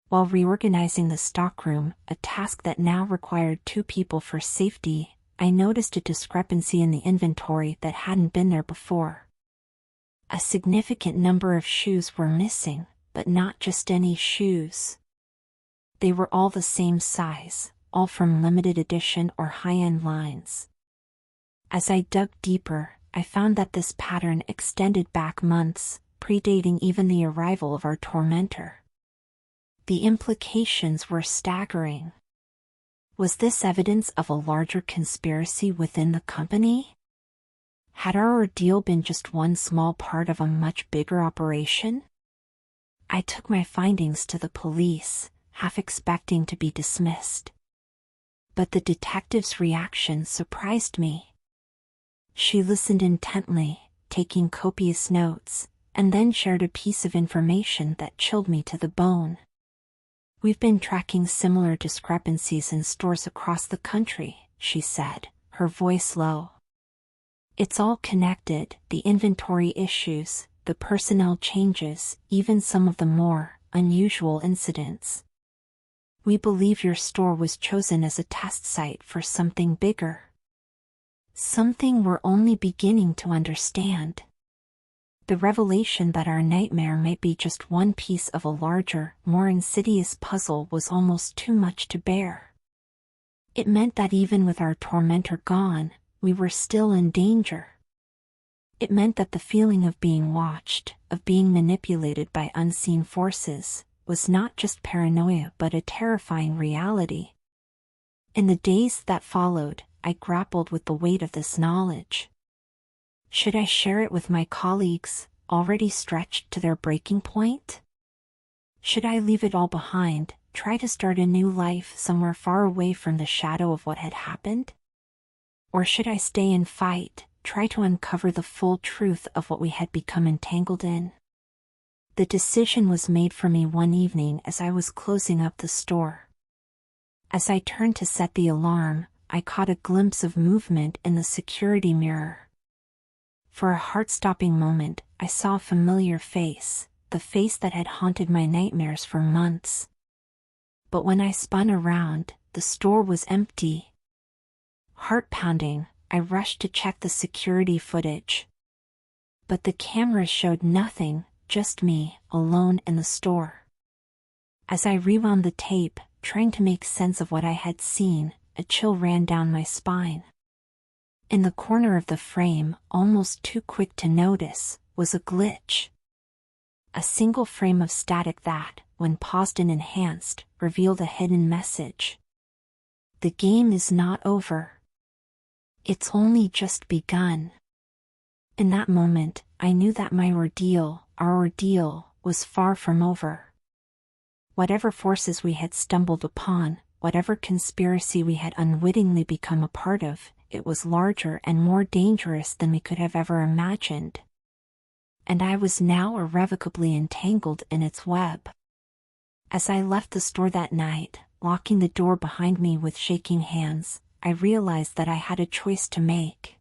While reorganizing the stockroom, a task that now required 2 people for safety, I noticed a discrepancy in the inventory that hadn't been there before. A significant number of shoes were missing, but not just any shoes. They were all the same size, all from limited edition or high-end lines. As I dug deeper, I found that this pattern extended back months, predating even the arrival of our tormentor. The implications were staggering. Was this evidence of a larger conspiracy within the company? Had our ordeal been just one small part of a much bigger operation? I took my findings to the police, half expecting to be dismissed. But the detective's reaction surprised me. She listened intently, taking copious notes, and then shared a piece of information that chilled me to the bone. "We've been tracking similar discrepancies in stores across the country," she said, her voice low. "It's all connected, the inventory issues, the personnel changes, even some of the more unusual incidents. We believe your store was chosen as a test site for something bigger. Something we're only beginning to understand. The revelation that our nightmare might be just one piece of a larger, more insidious puzzle was almost too much to bear. It meant that even with our tormentor gone, we were still in danger. It meant that the feeling of being watched, of being manipulated by unseen forces, was not just paranoia but a terrifying reality. In the days that followed, I grappled with the weight of this knowledge. Should I share it with my colleagues, already stretched to their breaking point? Should I leave it all behind, try to start a new life somewhere far away from the shadow of what had happened? Or should I stay and fight, try to uncover the full truth of what we had become entangled in? The decision was made for me one evening as I was closing up the store. As I turned to set the alarm, I caught a glimpse of movement in the security mirror. For a heart-stopping moment, I saw a familiar face, the face that had haunted my nightmares for months. But when I spun around, the store was empty. Heart-pounding, I rushed to check the security footage. But the camera showed nothing, just me, alone in the store. As I rewound the tape, trying to make sense of what I had seen, a chill ran down my spine. In the corner of the frame, almost too quick to notice, was a glitch. A single frame of static that, when paused and enhanced, revealed a hidden message. The game is not over. It's only just begun. In that moment, I knew that my ordeal, our ordeal, was far from over. Whatever forces we had stumbled upon, whatever conspiracy we had unwittingly become a part of, it was larger and more dangerous than we could have ever imagined. And I was now irrevocably entangled in its web. As I left the store that night, locking the door behind me with shaking hands, I realized that I had a choice to make.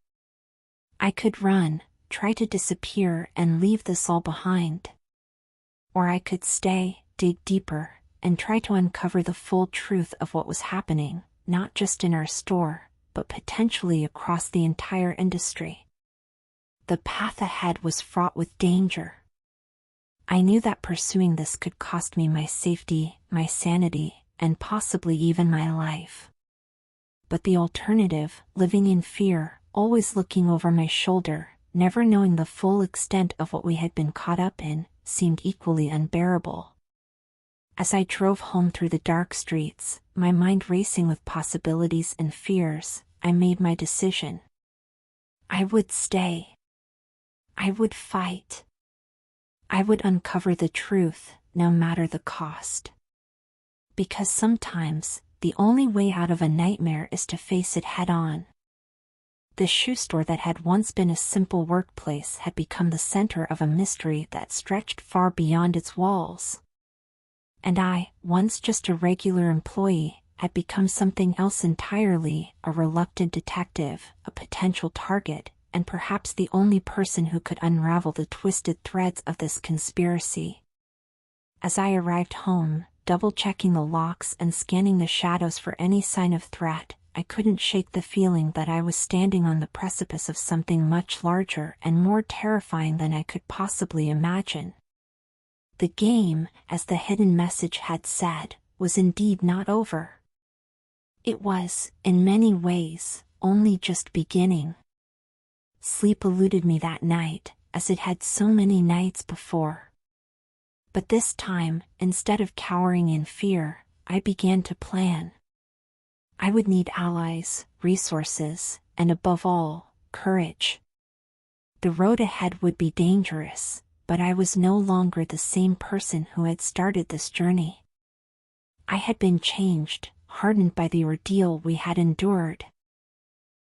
I could run, try to disappear and leave this all behind. Or I could stay, dig deeper, and try to uncover the full truth of what was happening, not just in our store, but potentially across the entire industry. The path ahead was fraught with danger. I knew that pursuing this could cost me my safety, my sanity, and possibly even my life. But the alternative, living in fear, always looking over my shoulder, never knowing the full extent of what we had been caught up in, seemed equally unbearable. As I drove home through the dark streets, my mind racing with possibilities and fears, I made my decision. I would stay. I would fight. I would uncover the truth, no matter the cost. Because sometimes, the only way out of a nightmare is to face it head-on. The shoe store that had once been a simple workplace had become the center of a mystery that stretched far beyond its walls. And I, once just a regular employee, had become something else entirely, a reluctant detective, a potential target, and perhaps the only person who could unravel the twisted threads of this conspiracy. As I arrived home, double-checking the locks and scanning the shadows for any sign of threat, I couldn't shake the feeling that I was standing on the precipice of something much larger and more terrifying than I could possibly imagine. The game, as the hidden message had said, was indeed not over. It was, in many ways, only just beginning. Sleep eluded me that night, as it had so many nights before. But this time, instead of cowering in fear, I began to plan. I would need allies, resources, and above all, courage. The road ahead would be dangerous, but I was no longer the same person who had started this journey. I had been changed, hardened by the ordeal we had endured.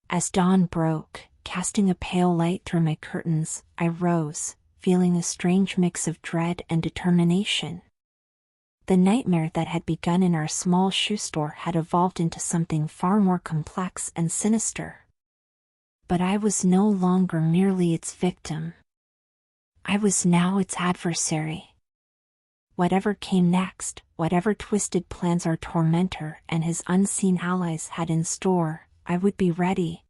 As dawn broke, casting a pale light through my curtains, I rose, feeling a strange mix of dread and determination. The nightmare that had begun in our small shoe store had evolved into something far more complex and sinister. But I was no longer merely its victim. I was now its adversary. Whatever came next, whatever twisted plans our tormentor and his unseen allies had in store, I would be ready.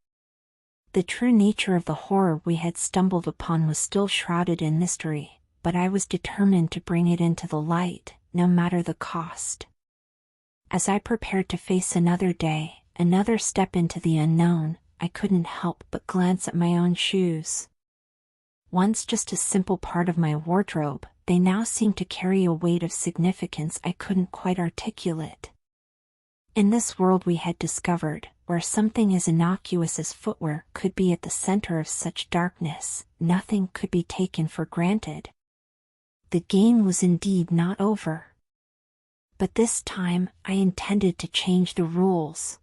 The true nature of the horror we had stumbled upon was still shrouded in mystery, but I was determined to bring it into the light, no matter the cost. As I prepared to face another day, another step into the unknown, I couldn't help but glance at my own shoes. Once just a simple part of my wardrobe, they now seemed to carry a weight of significance I couldn't quite articulate. In this world we had discovered, where something as innocuous as footwear could be at the center of such darkness, nothing could be taken for granted. The game was indeed not over. But this time, I intended to change the rules.